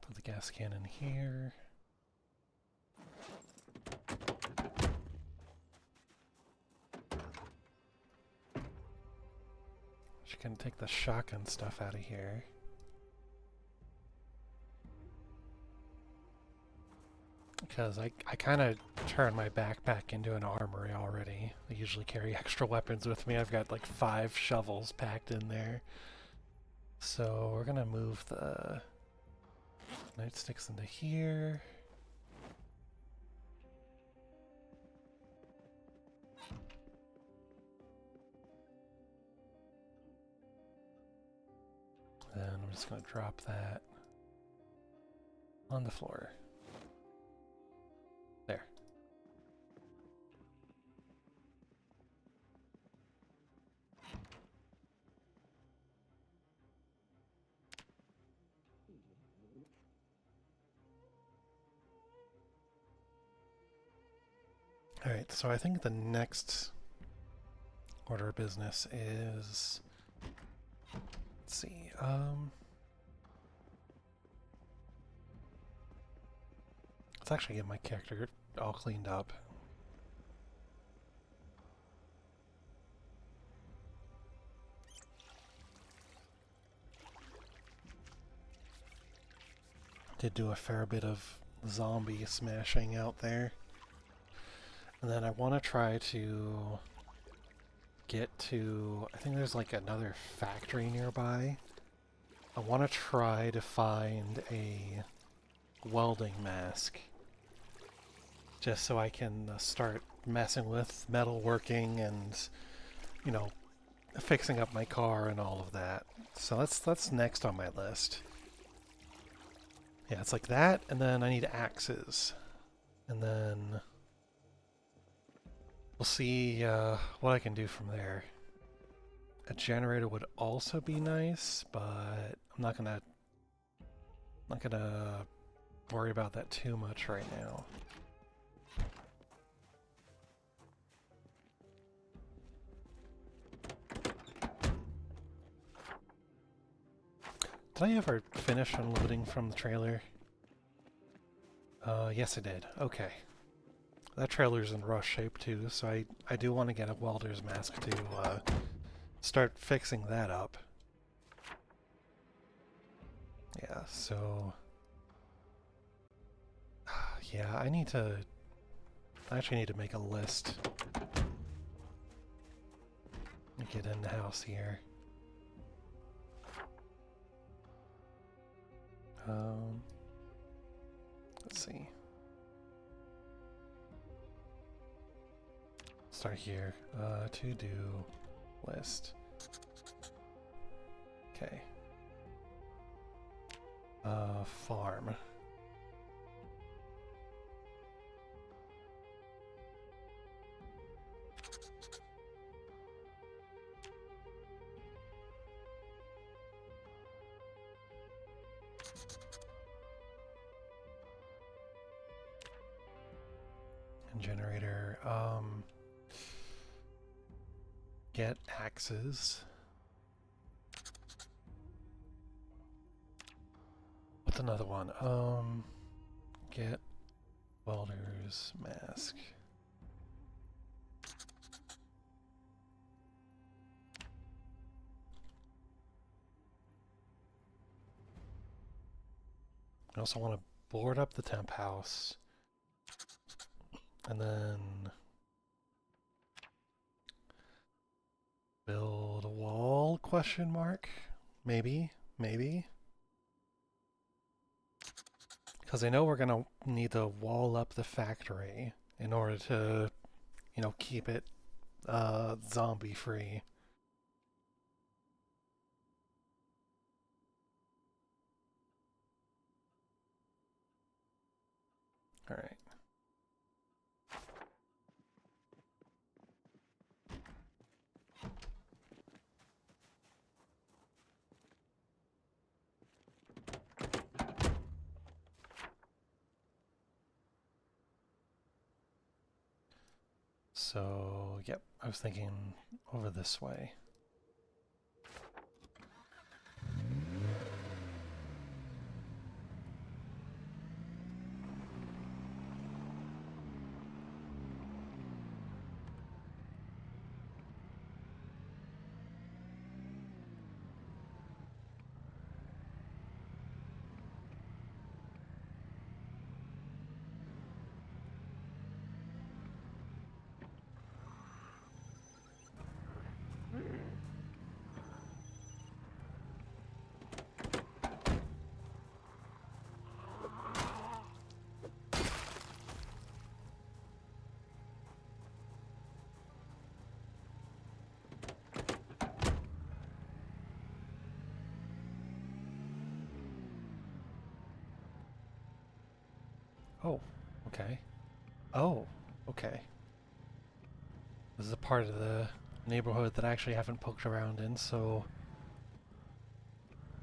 Put the gas can in here. Just gonna take the shotgun stuff out of here. Because I kind of turned my backpack into an armory already. I usually carry extra weapons with me. I've got like 5 shovels packed in there. So we're gonna move the nightsticks into here. Then I'm just gonna drop that on the floor. There. Alright, so I think the next order of business is... Let's see, let's actually get my character all cleaned up. Did do a fair bit of zombie smashing out there. And then I want to try to get to... I think there's like another factory nearby. I want to try to find a welding mask. Just so I can start messing with metalworking and, you know, fixing up my car and all of that. So that's next on my list. Yeah, it's like that, and then I need axes. And then we'll see what I can do from there. A generator would also be nice, but I'm not gonna worry about that too much right now. Did I ever finish unloading from the trailer? Yes I did. Okay. That trailer's in rough shape too, so I do want to get a welder's mask to start fixing that up. Yeah, so... yeah, I actually need to make a list. Get in the house here. Let's see. Start here. To do list. Okay. Farm. And generator. Get axes. What's another one? Get welder's mask. I also want to board up the temp house. And then build a wall, question mark? Maybe, maybe. Because I know we're going to need to wall up the factory. in order to, keep it zombie free. All right. So, yep, I was thinking over this way. Oh, okay. Oh, okay. This is a part of the neighborhood that I actually haven't poked around in, so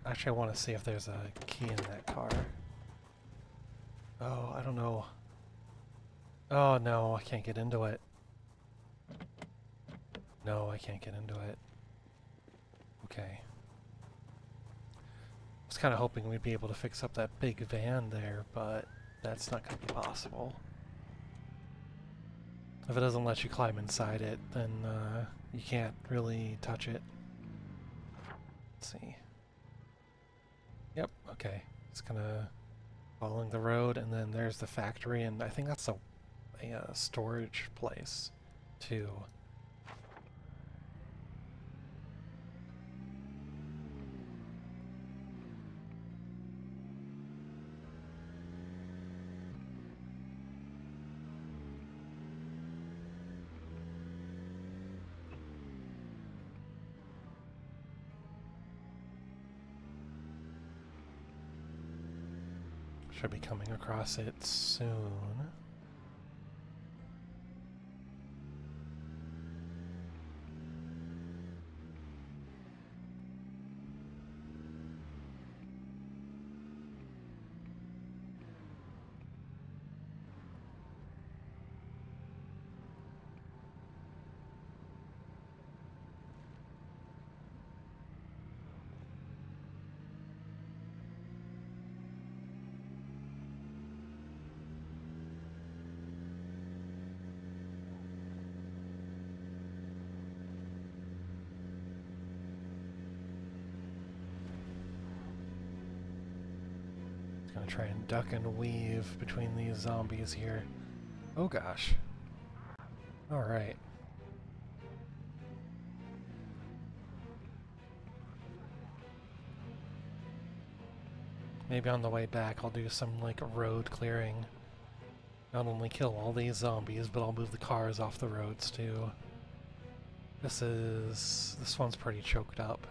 actually I want to see if there's a key in that car. Oh, I don't know. Oh no, I can't get into it. No, I can't get into it. Okay. I was kind of hoping we'd be able to fix up that big van there, but that's not going to be possible. If it doesn't let you climb inside it, then you can't really touch it. Let's see. Yep, okay. It's gonna following the road, and then there's the factory, and I think that's a storage place, too. Should be coming across it soon. Gonna try and duck and weave between these zombies here. Oh gosh. Alright. Maybe on the way back I'll do some like road clearing. Not only kill all these zombies, but I'll move the cars off the roads too. This one's pretty choked up.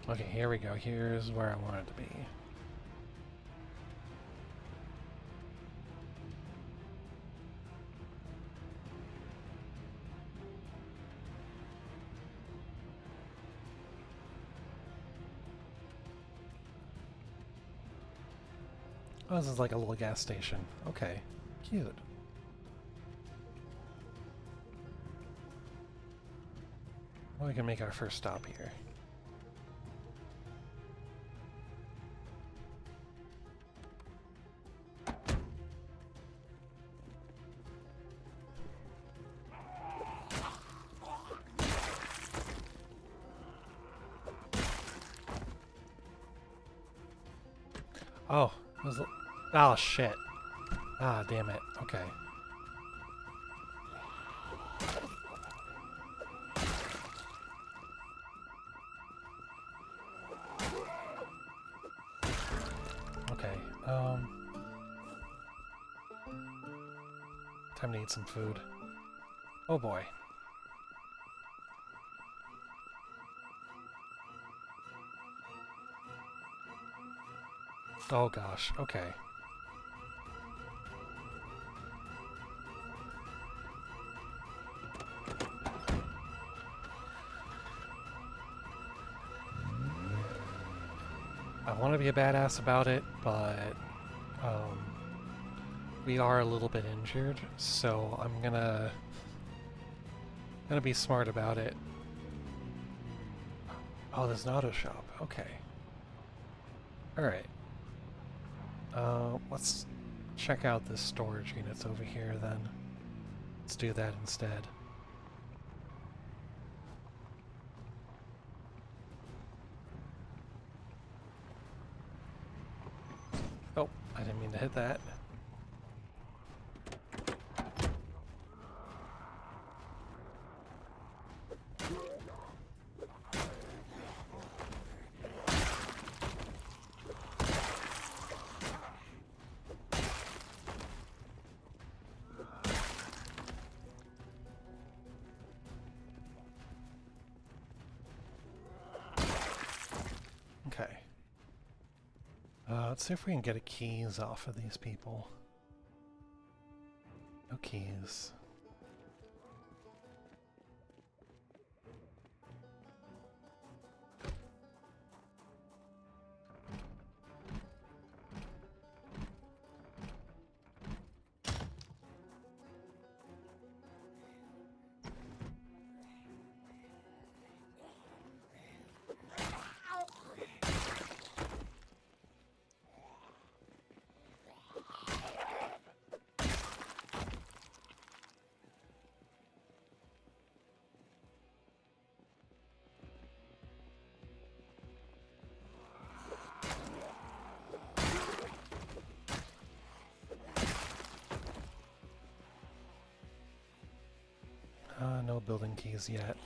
Okay, here we go. Here's where I want it to be. Oh, this is like a little gas station. Okay, cute. Well, we can make our first stop here. Oh, oh shit. Ah, damn it. Okay. Time to eat some food. Oh boy. Oh gosh, okay. I want to be a badass about it, but um, we are a little bit injured, so I'm gonna be smart about it. Oh, there's an auto shop. Okay. All right. Let's check out the storage units over here then. Let's do that instead. Oh, I didn't mean to hit that. Okay. Let's see if we can get a keys off of these people. No keys. No building keys yet.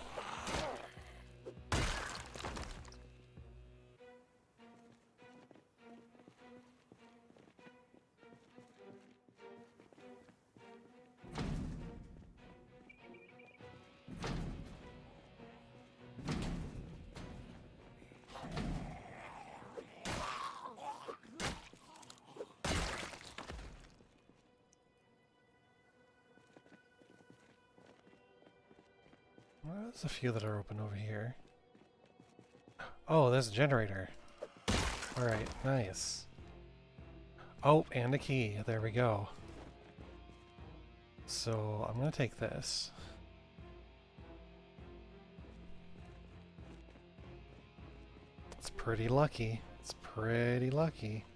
Well, there's a few that are open over here. Oh, there's a generator. Alright, nice. Oh, and a key. There we go. So, I'm gonna take this. It's pretty lucky. It's pretty lucky.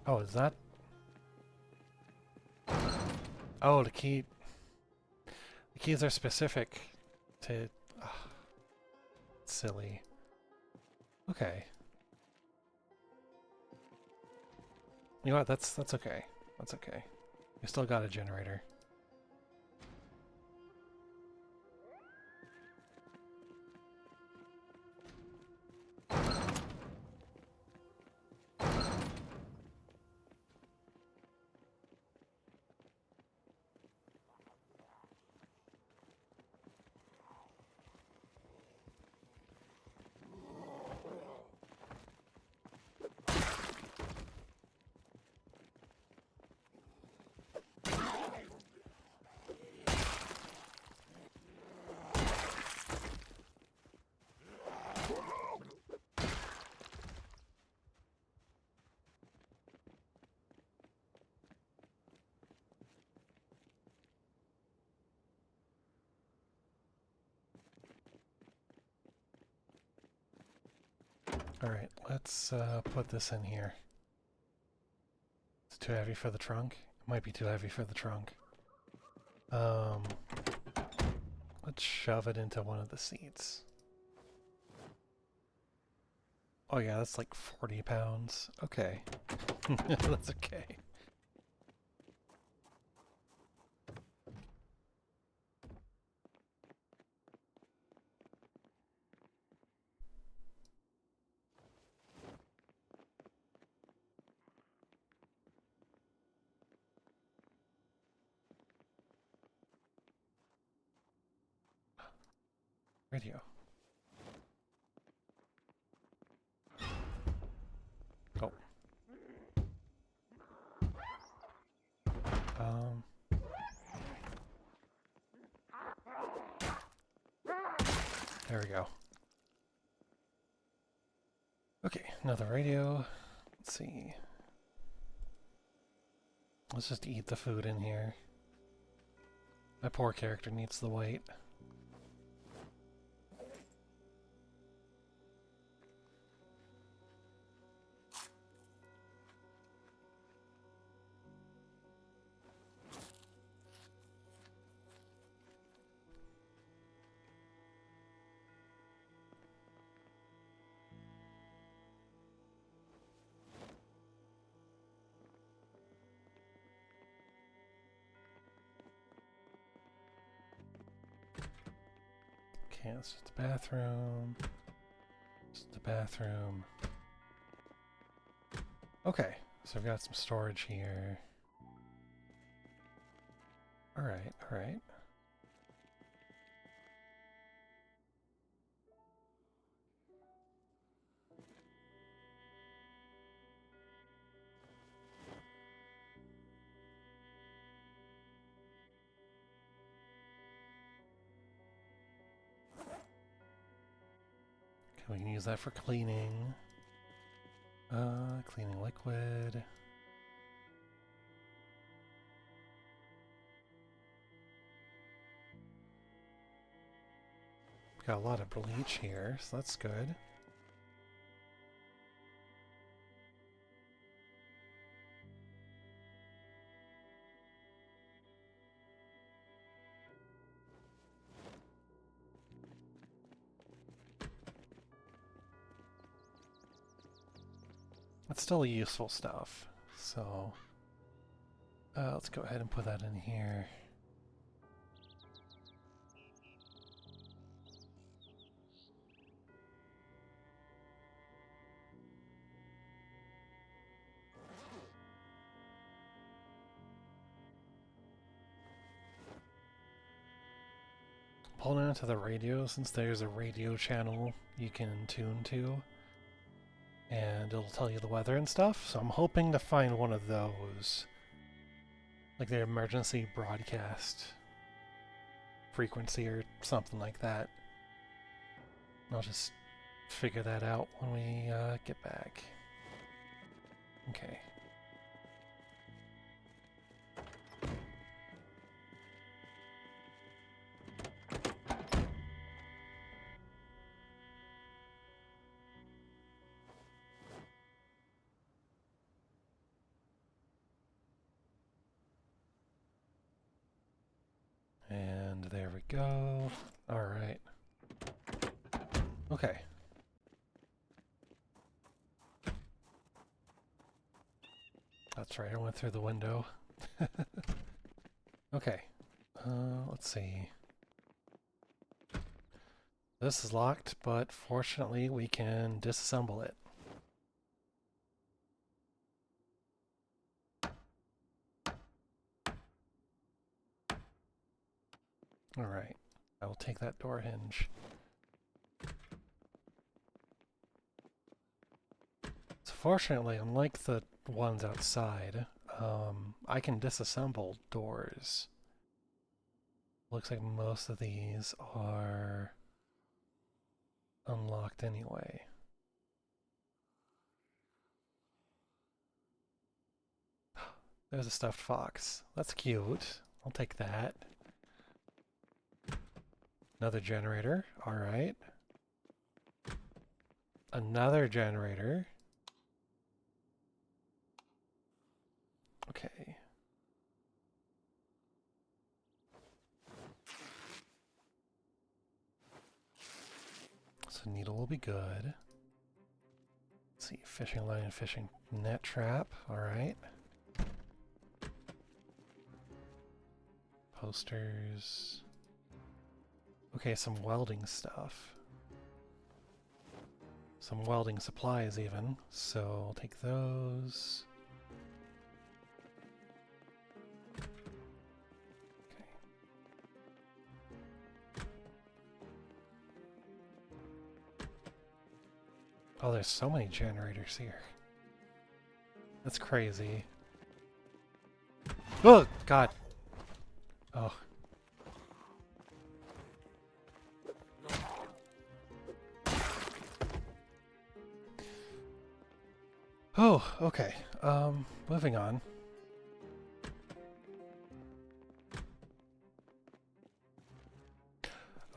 Oh, is that... Oh, the key... The keys are specific to... Ugh, silly. Okay. You know what? That's okay. That's okay. We still got a generator. Alright, let's put this in here. It's too heavy for the trunk. It might be too heavy for the trunk. Um, let's shove it into one of the seats. Oh yeah, that's like 40 pounds. Okay. That's okay. Radio. Oh. There we go. Okay, another radio. Let's see. Let's just eat the food in here. My poor character needs the weight. Okay, it's just a bathroom. Just a bathroom. Okay, so I've got some storage here. Alright, alright. We can use that for cleaning. Cleaning liquid. Got a lot of bleach here, so that's good. It's still useful stuff, so let's go ahead and put that in here. Hold on to the radio since there's a radio channel you can tune to, and it'll tell you the weather and stuff. So I'm hoping to find one of those, like the emergency broadcast frequency or something like that. I'll just figure that out when we get back. Okay. And there we go. All right. Okay. That's right, I went through the window. Okay. Let's see. This is locked, but fortunately we can disassemble it. Alright. I will take that door hinge. So fortunately, unlike the ones outside, I can disassemble doors. Looks like most of these are unlocked anyway. There's a stuffed fox. That's cute. I'll take that. Another generator. Alright. Another generator. Okay. So needle will be good. Let's see, fishing line and fishing net trap. Alright. Posters. Okay, some welding stuff. Some welding supplies even. So I'll take those. Okay. Oh, there's so many generators here. That's crazy. Oh, God. Oh. Oh, okay. Moving on.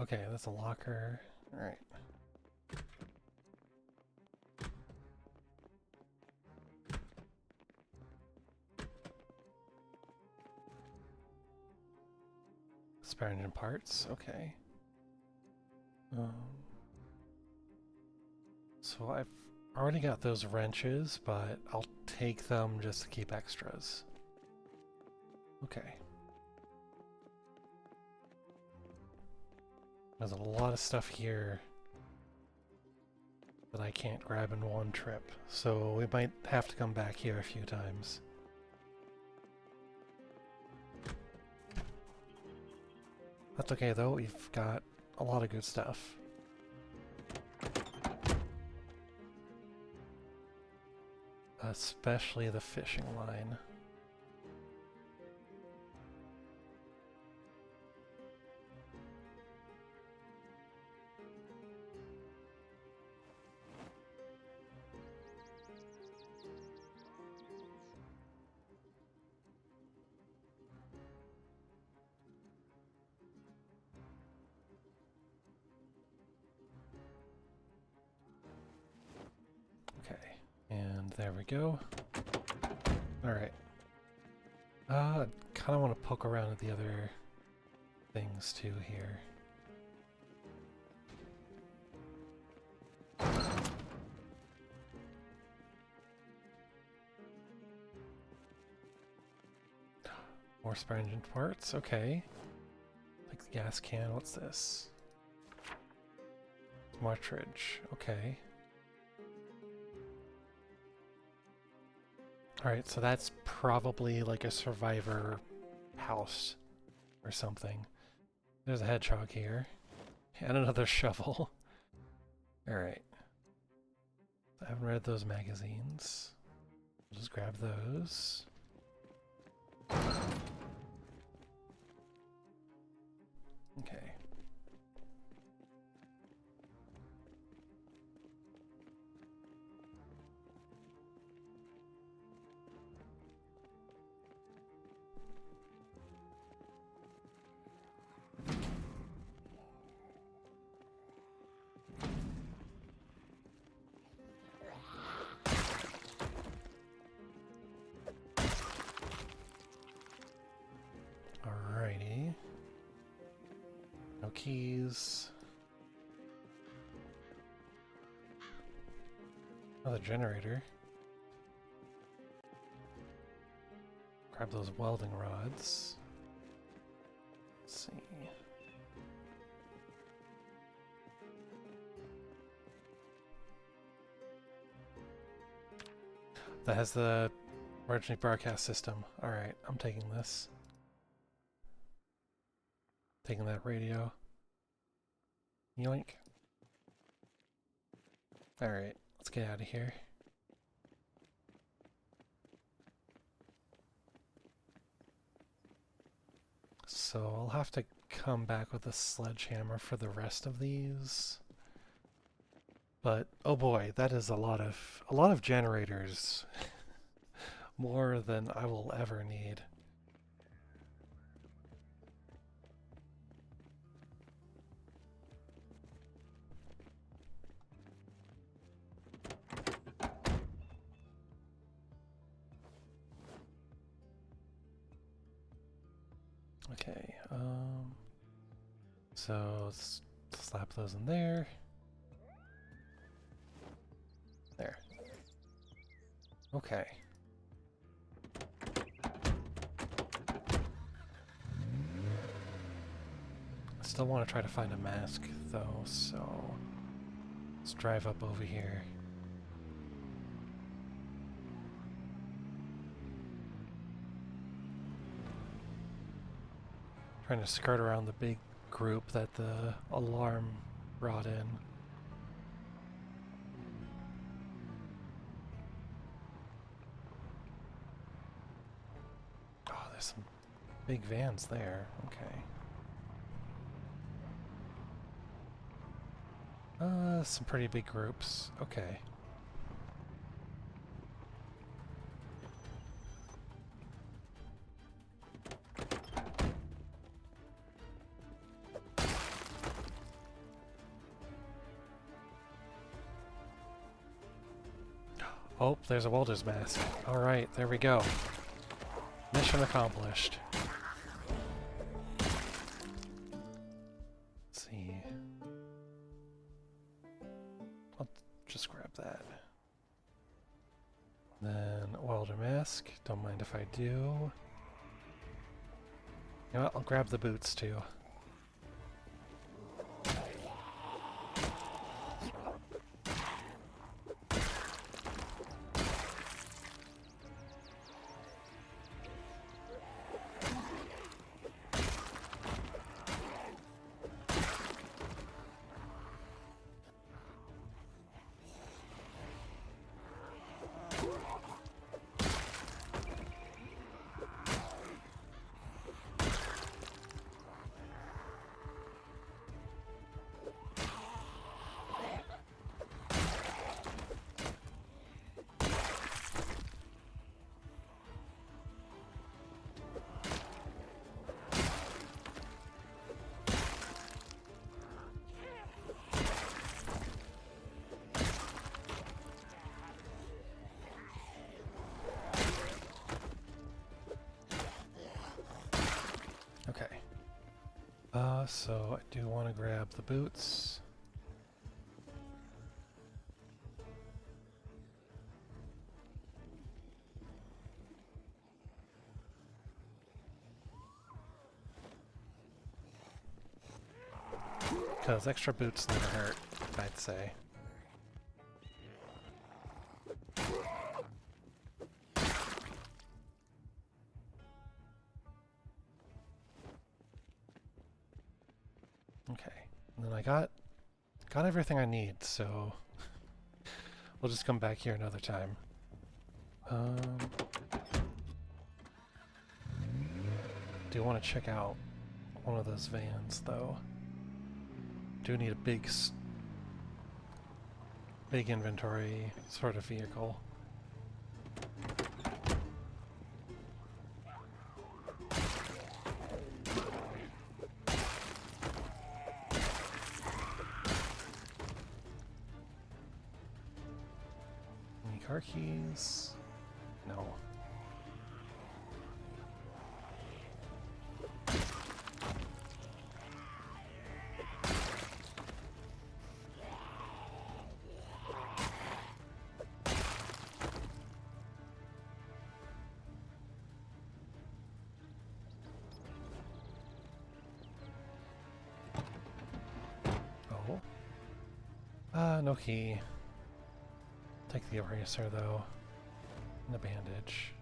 Okay, that's a locker. Alright. Spare engine parts, okay. Um, so I've already got those wrenches, but I'll take them just to keep extras. Okay. There's a lot of stuff here that I can't grab in one trip, so we might have to come back here a few times. That's okay though, we've got a lot of good stuff. Especially the fishing line. Okay, and there we go. Alright. Kind of want to poke around at the other things too here. More spare engine parts, okay. Like the gas can, what's this? Cartridge, okay. Alright, so that's probably like a survivor house or something. There's a hedgehog here. And another shovel. Alright. I haven't read those magazines. I'll just grab those. Okay. Alrighty. No keys. Another generator. Grab those welding rods. Let's see. That has the emergency broadcast system. Alright, I'm taking this. Taking that radio. Yoink. Alright, let's get out of here. So I'll have to come back with a sledgehammer for the rest of these. But oh boy, that is a lot of generators. More than I will ever need. Okay, so let's slap those in there. There. Okay. I still want to try to find a mask though, so let's drive up over here. Trying to skirt around the big group that the alarm brought in. there's some big vans there. Okay. Some pretty big groups. Okay. Oh, there's a welder's mask. Alright, there we go. Mission accomplished. Let's see. I'll just grab that. Then welder mask. Don't mind if I do. You know what? I'll grab the boots too. Okay. So I do want to grab the boots. Because extra boots never hurt, I'd say. Okay, and then I got everything I need, so we'll just come back here another time. Do want to check out one of those vans, though. Do need a big inventory sort of vehicle. Any car keys? No. No key. Take the eraser though. And the bandage.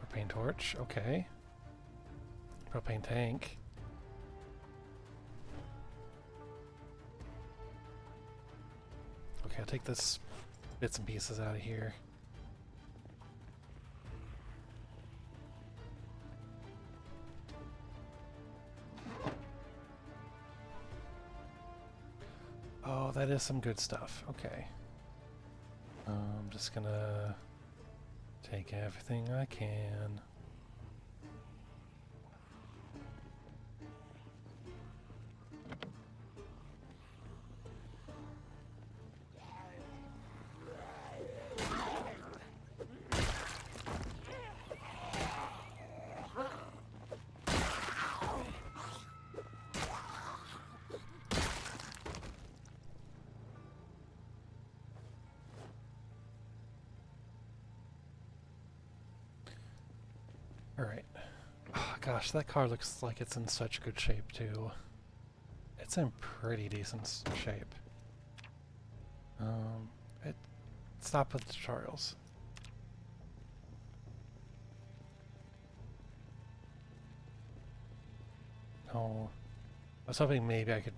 Propane torch, okay. Propane tank. Okay, I'll take this bits and pieces out of here. Oh, that is some good stuff. Okay. I'm just gonna take everything I can. Alright. Oh, gosh, that car looks like it's in such good shape, too. It's in pretty decent shape. Stop with the tutorials. No. I was hoping maybe I could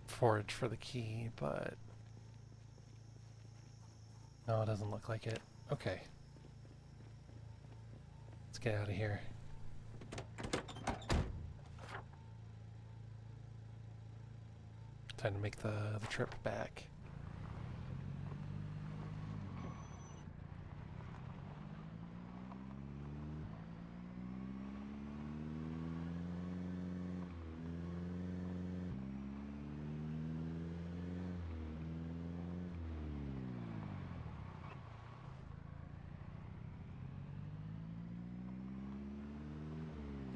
forage for the key, but no, it doesn't look like it. Okay. Let's get out of here. Time to make the trip back.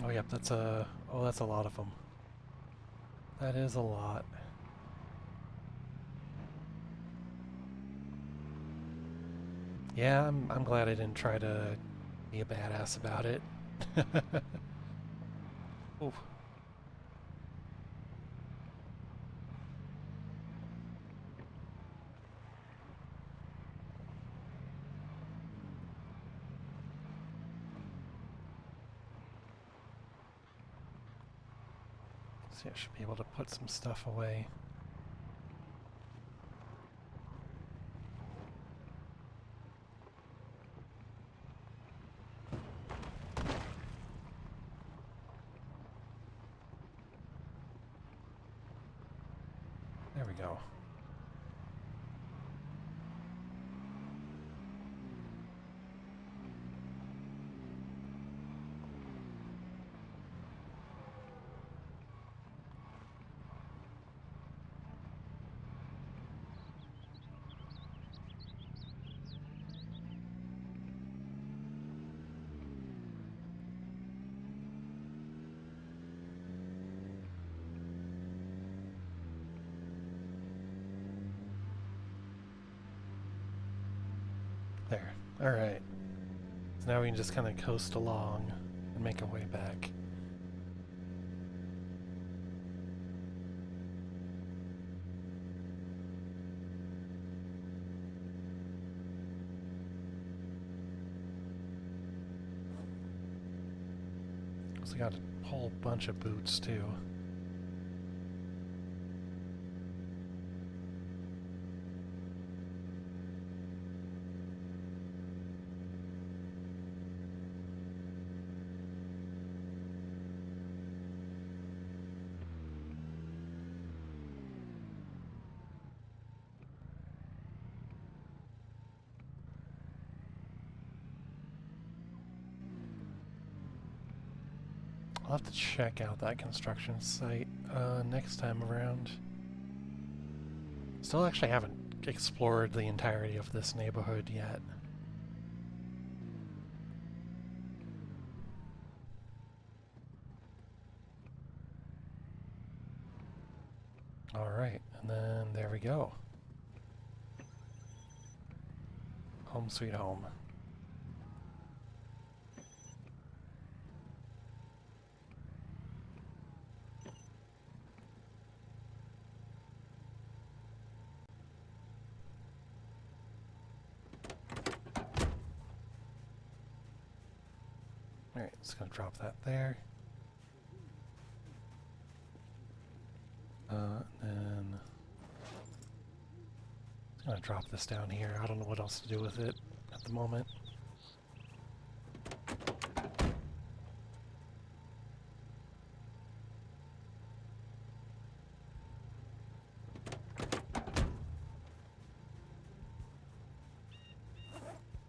Oh, yep, that's a... Oh, that's a lot of them. That is a lot. Yeah, I'm glad I didn't try to be a badass about it. Ooh. See, I should be able to put some stuff away. There we go. There. Alright. So now we can just kind of coast along and make our way back. So we got a whole bunch of boots too. I'll have to check out that construction site next time around. Still actually haven't explored the entirety of this neighborhood yet. Alright, and then there we go. Home sweet home. Alright, just gonna drop that there. Then I'm gonna drop this down here. I don't know what else to do with it at the moment.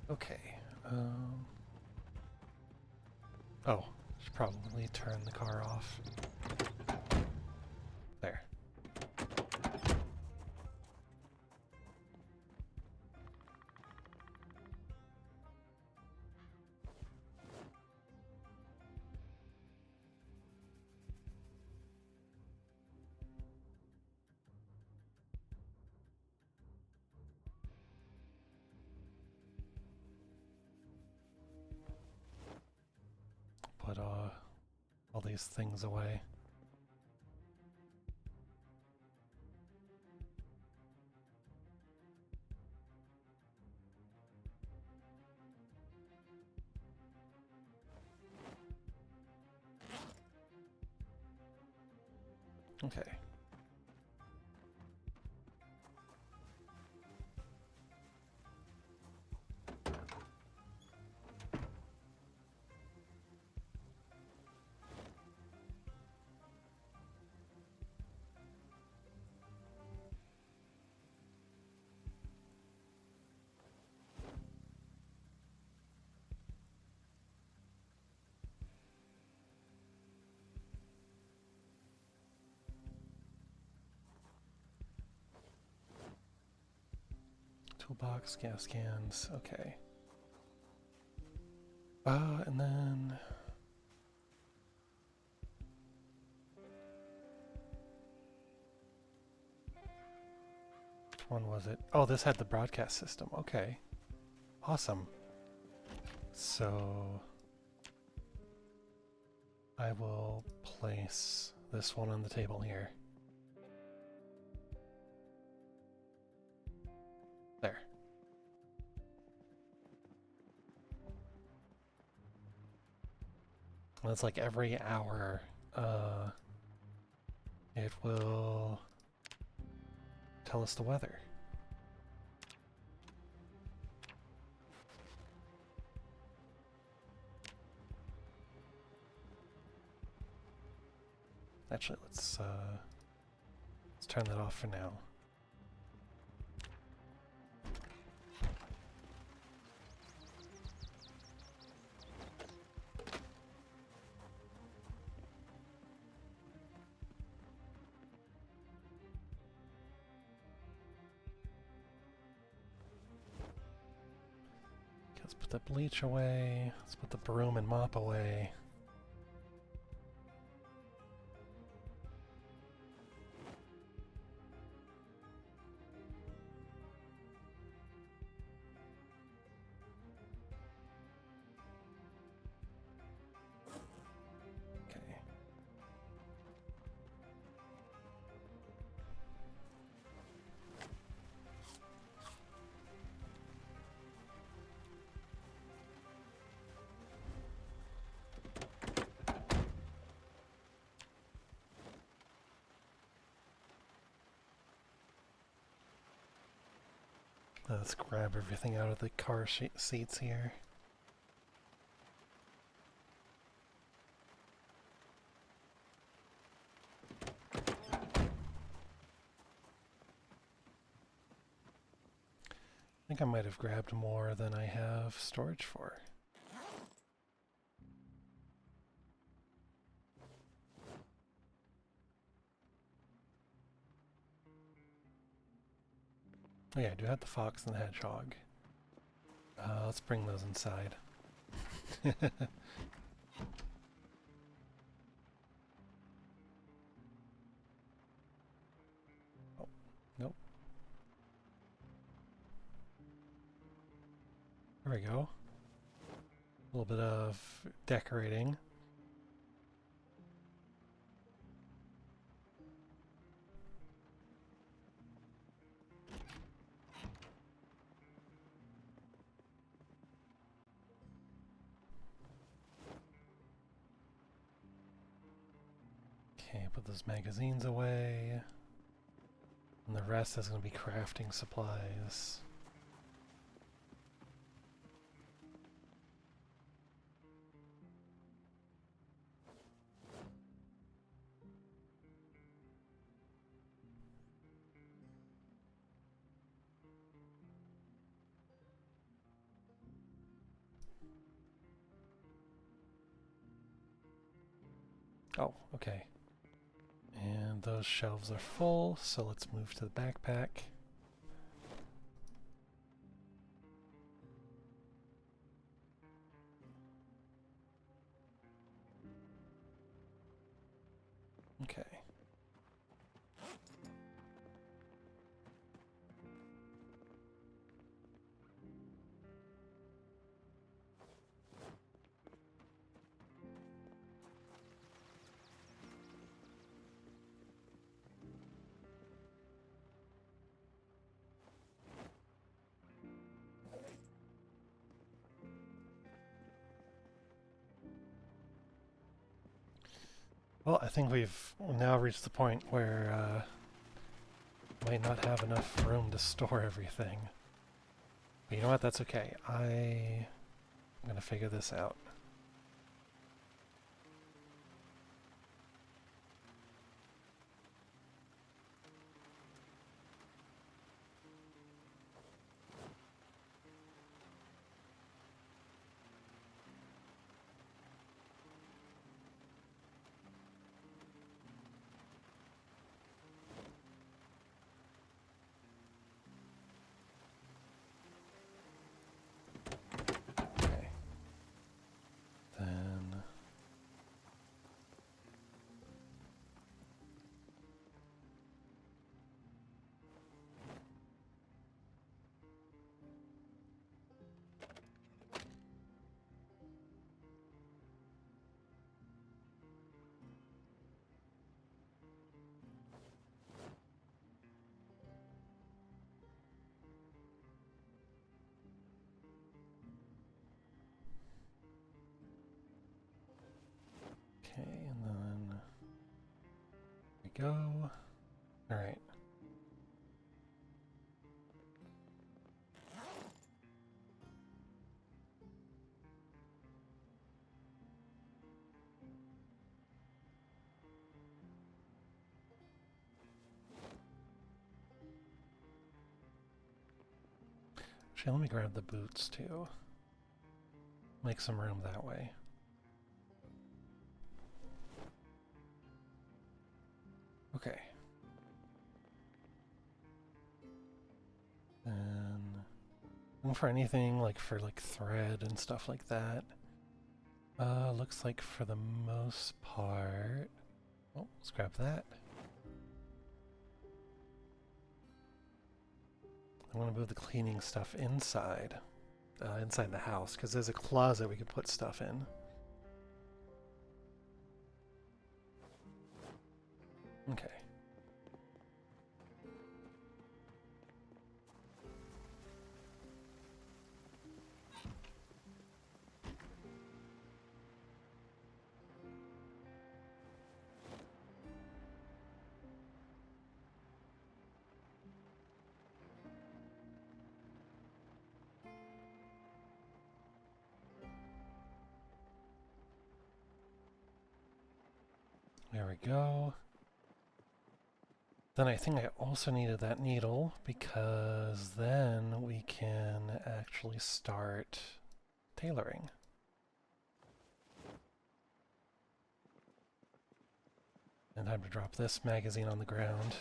Okay. Oh, should probably turn the car off. There. Put all these things away. Okay. Box, gas cans. Okay. And then which one was it? Oh, this had the broadcast system. Okay. Awesome. So I will place this one on the table here. There. And it's like every hour, it will tell us the weather. Actually, let's turn that off for now. Okay, let's put the bleach away. Let's put the broom and mop away. Okay. Let's grab everything out of the car seats here. I think I might have grabbed more than I have storage for. Oh yeah, I do have the fox and the hedgehog. Let's bring those inside. Oh, nope. There we go. A little bit of decorating. Okay, put those magazines away. And the rest is going to be crafting supplies. Oh, okay. And those shelves are full, so let's move to the backpack. Okay. Well, I think we've now reached the point where might not have enough room to store everything. But you know what? That's okay. I'm gonna figure this out. go. All right. Actually, let me grab the boots too. Make some room that way. Okay. And looking for anything like for like thread and stuff like that. Looks like for the most part. Oh, let's grab that. I'm gonna move the cleaning stuff inside the house, because there's a closet we can put stuff in. Okay. There we go. Then I think I also needed that needle, because then we can actually start tailoring. And time to drop this magazine on the ground.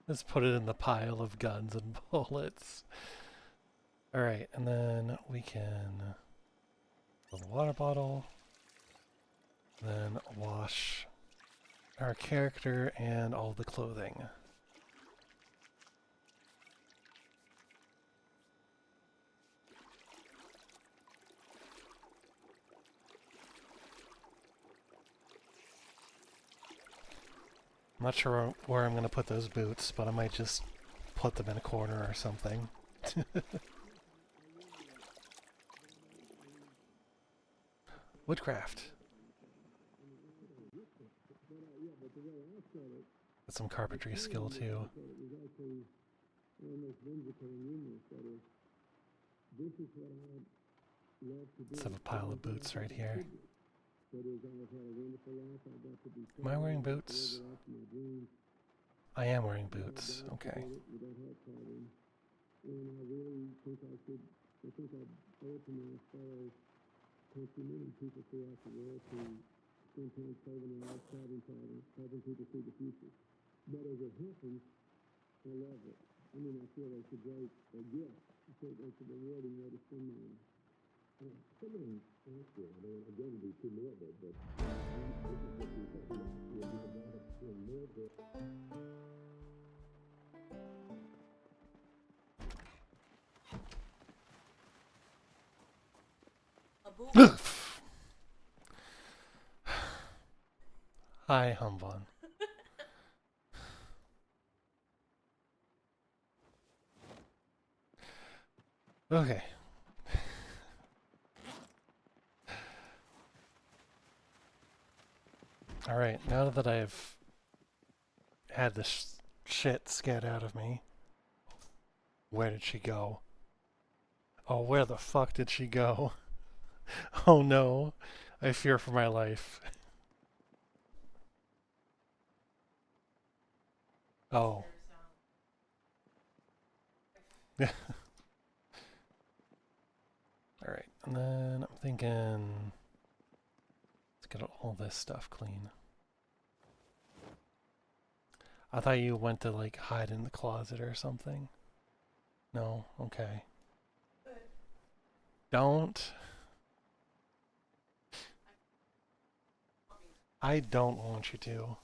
Let's put it in the pile of guns and bullets. Alright, and then we can fill the water bottle, then wash our character and all the clothing. I'm not sure where I'm going to put those boots, but I might just put them in a corner or something. Woodcraft. Got some carpentry skill too. Let's have a pile of boots right here. Am I wearing boots? I am wearing boots. Okay. Hi, Humbon. Okay. Alright, now that I've had this shit scared out of me, where did she go? Oh, where the fuck did she go? Oh no, I fear for my life. Oh. Alright, and then I'm thinking, let's get all this stuff clean. I thought you went to like hide in the closet or something. No? Okay. Don't. I don't want you to.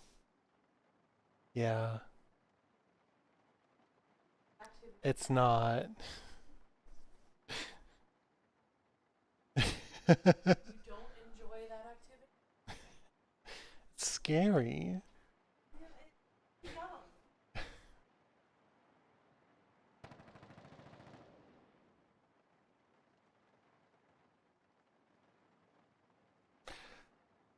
Yeah. It's not. It's scary.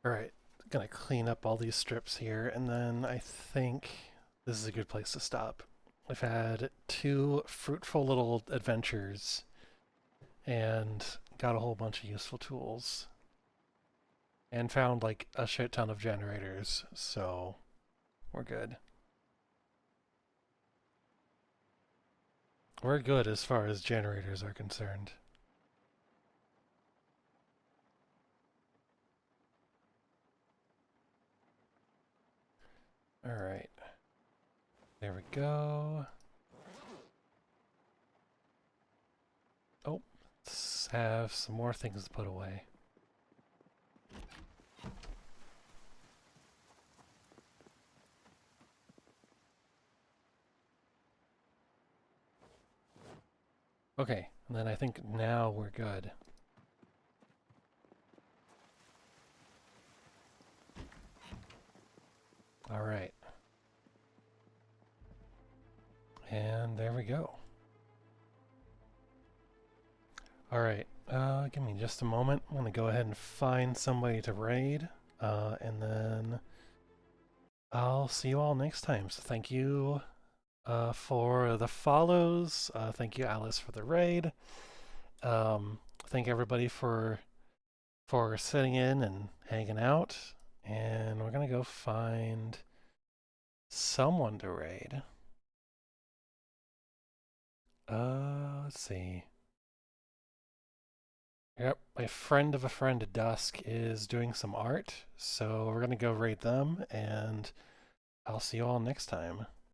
Alright, Gonna clean up all these strips here, and then I think this is a good place to stop. I've had two fruitful little adventures and got a whole bunch of useful tools and found like a shit ton of generators, so we're good. We're good as far as generators are concerned. All right. There we go. Oh, let's have some more things to put away. Okay, and then I think now we're good. All right. And there we go. All right. Give me just a moment. I'm going to go ahead and find somebody to raid. And then I'll see you all next time. So thank you for the follows. Thank you, Alice, for the raid. Thank everybody for sitting in and hanging out. And we're going to go find someone to raid. Let's see. Yep, my friend of a friend at Dusk is doing some art, so we're gonna go raid them, and I'll see you all next time.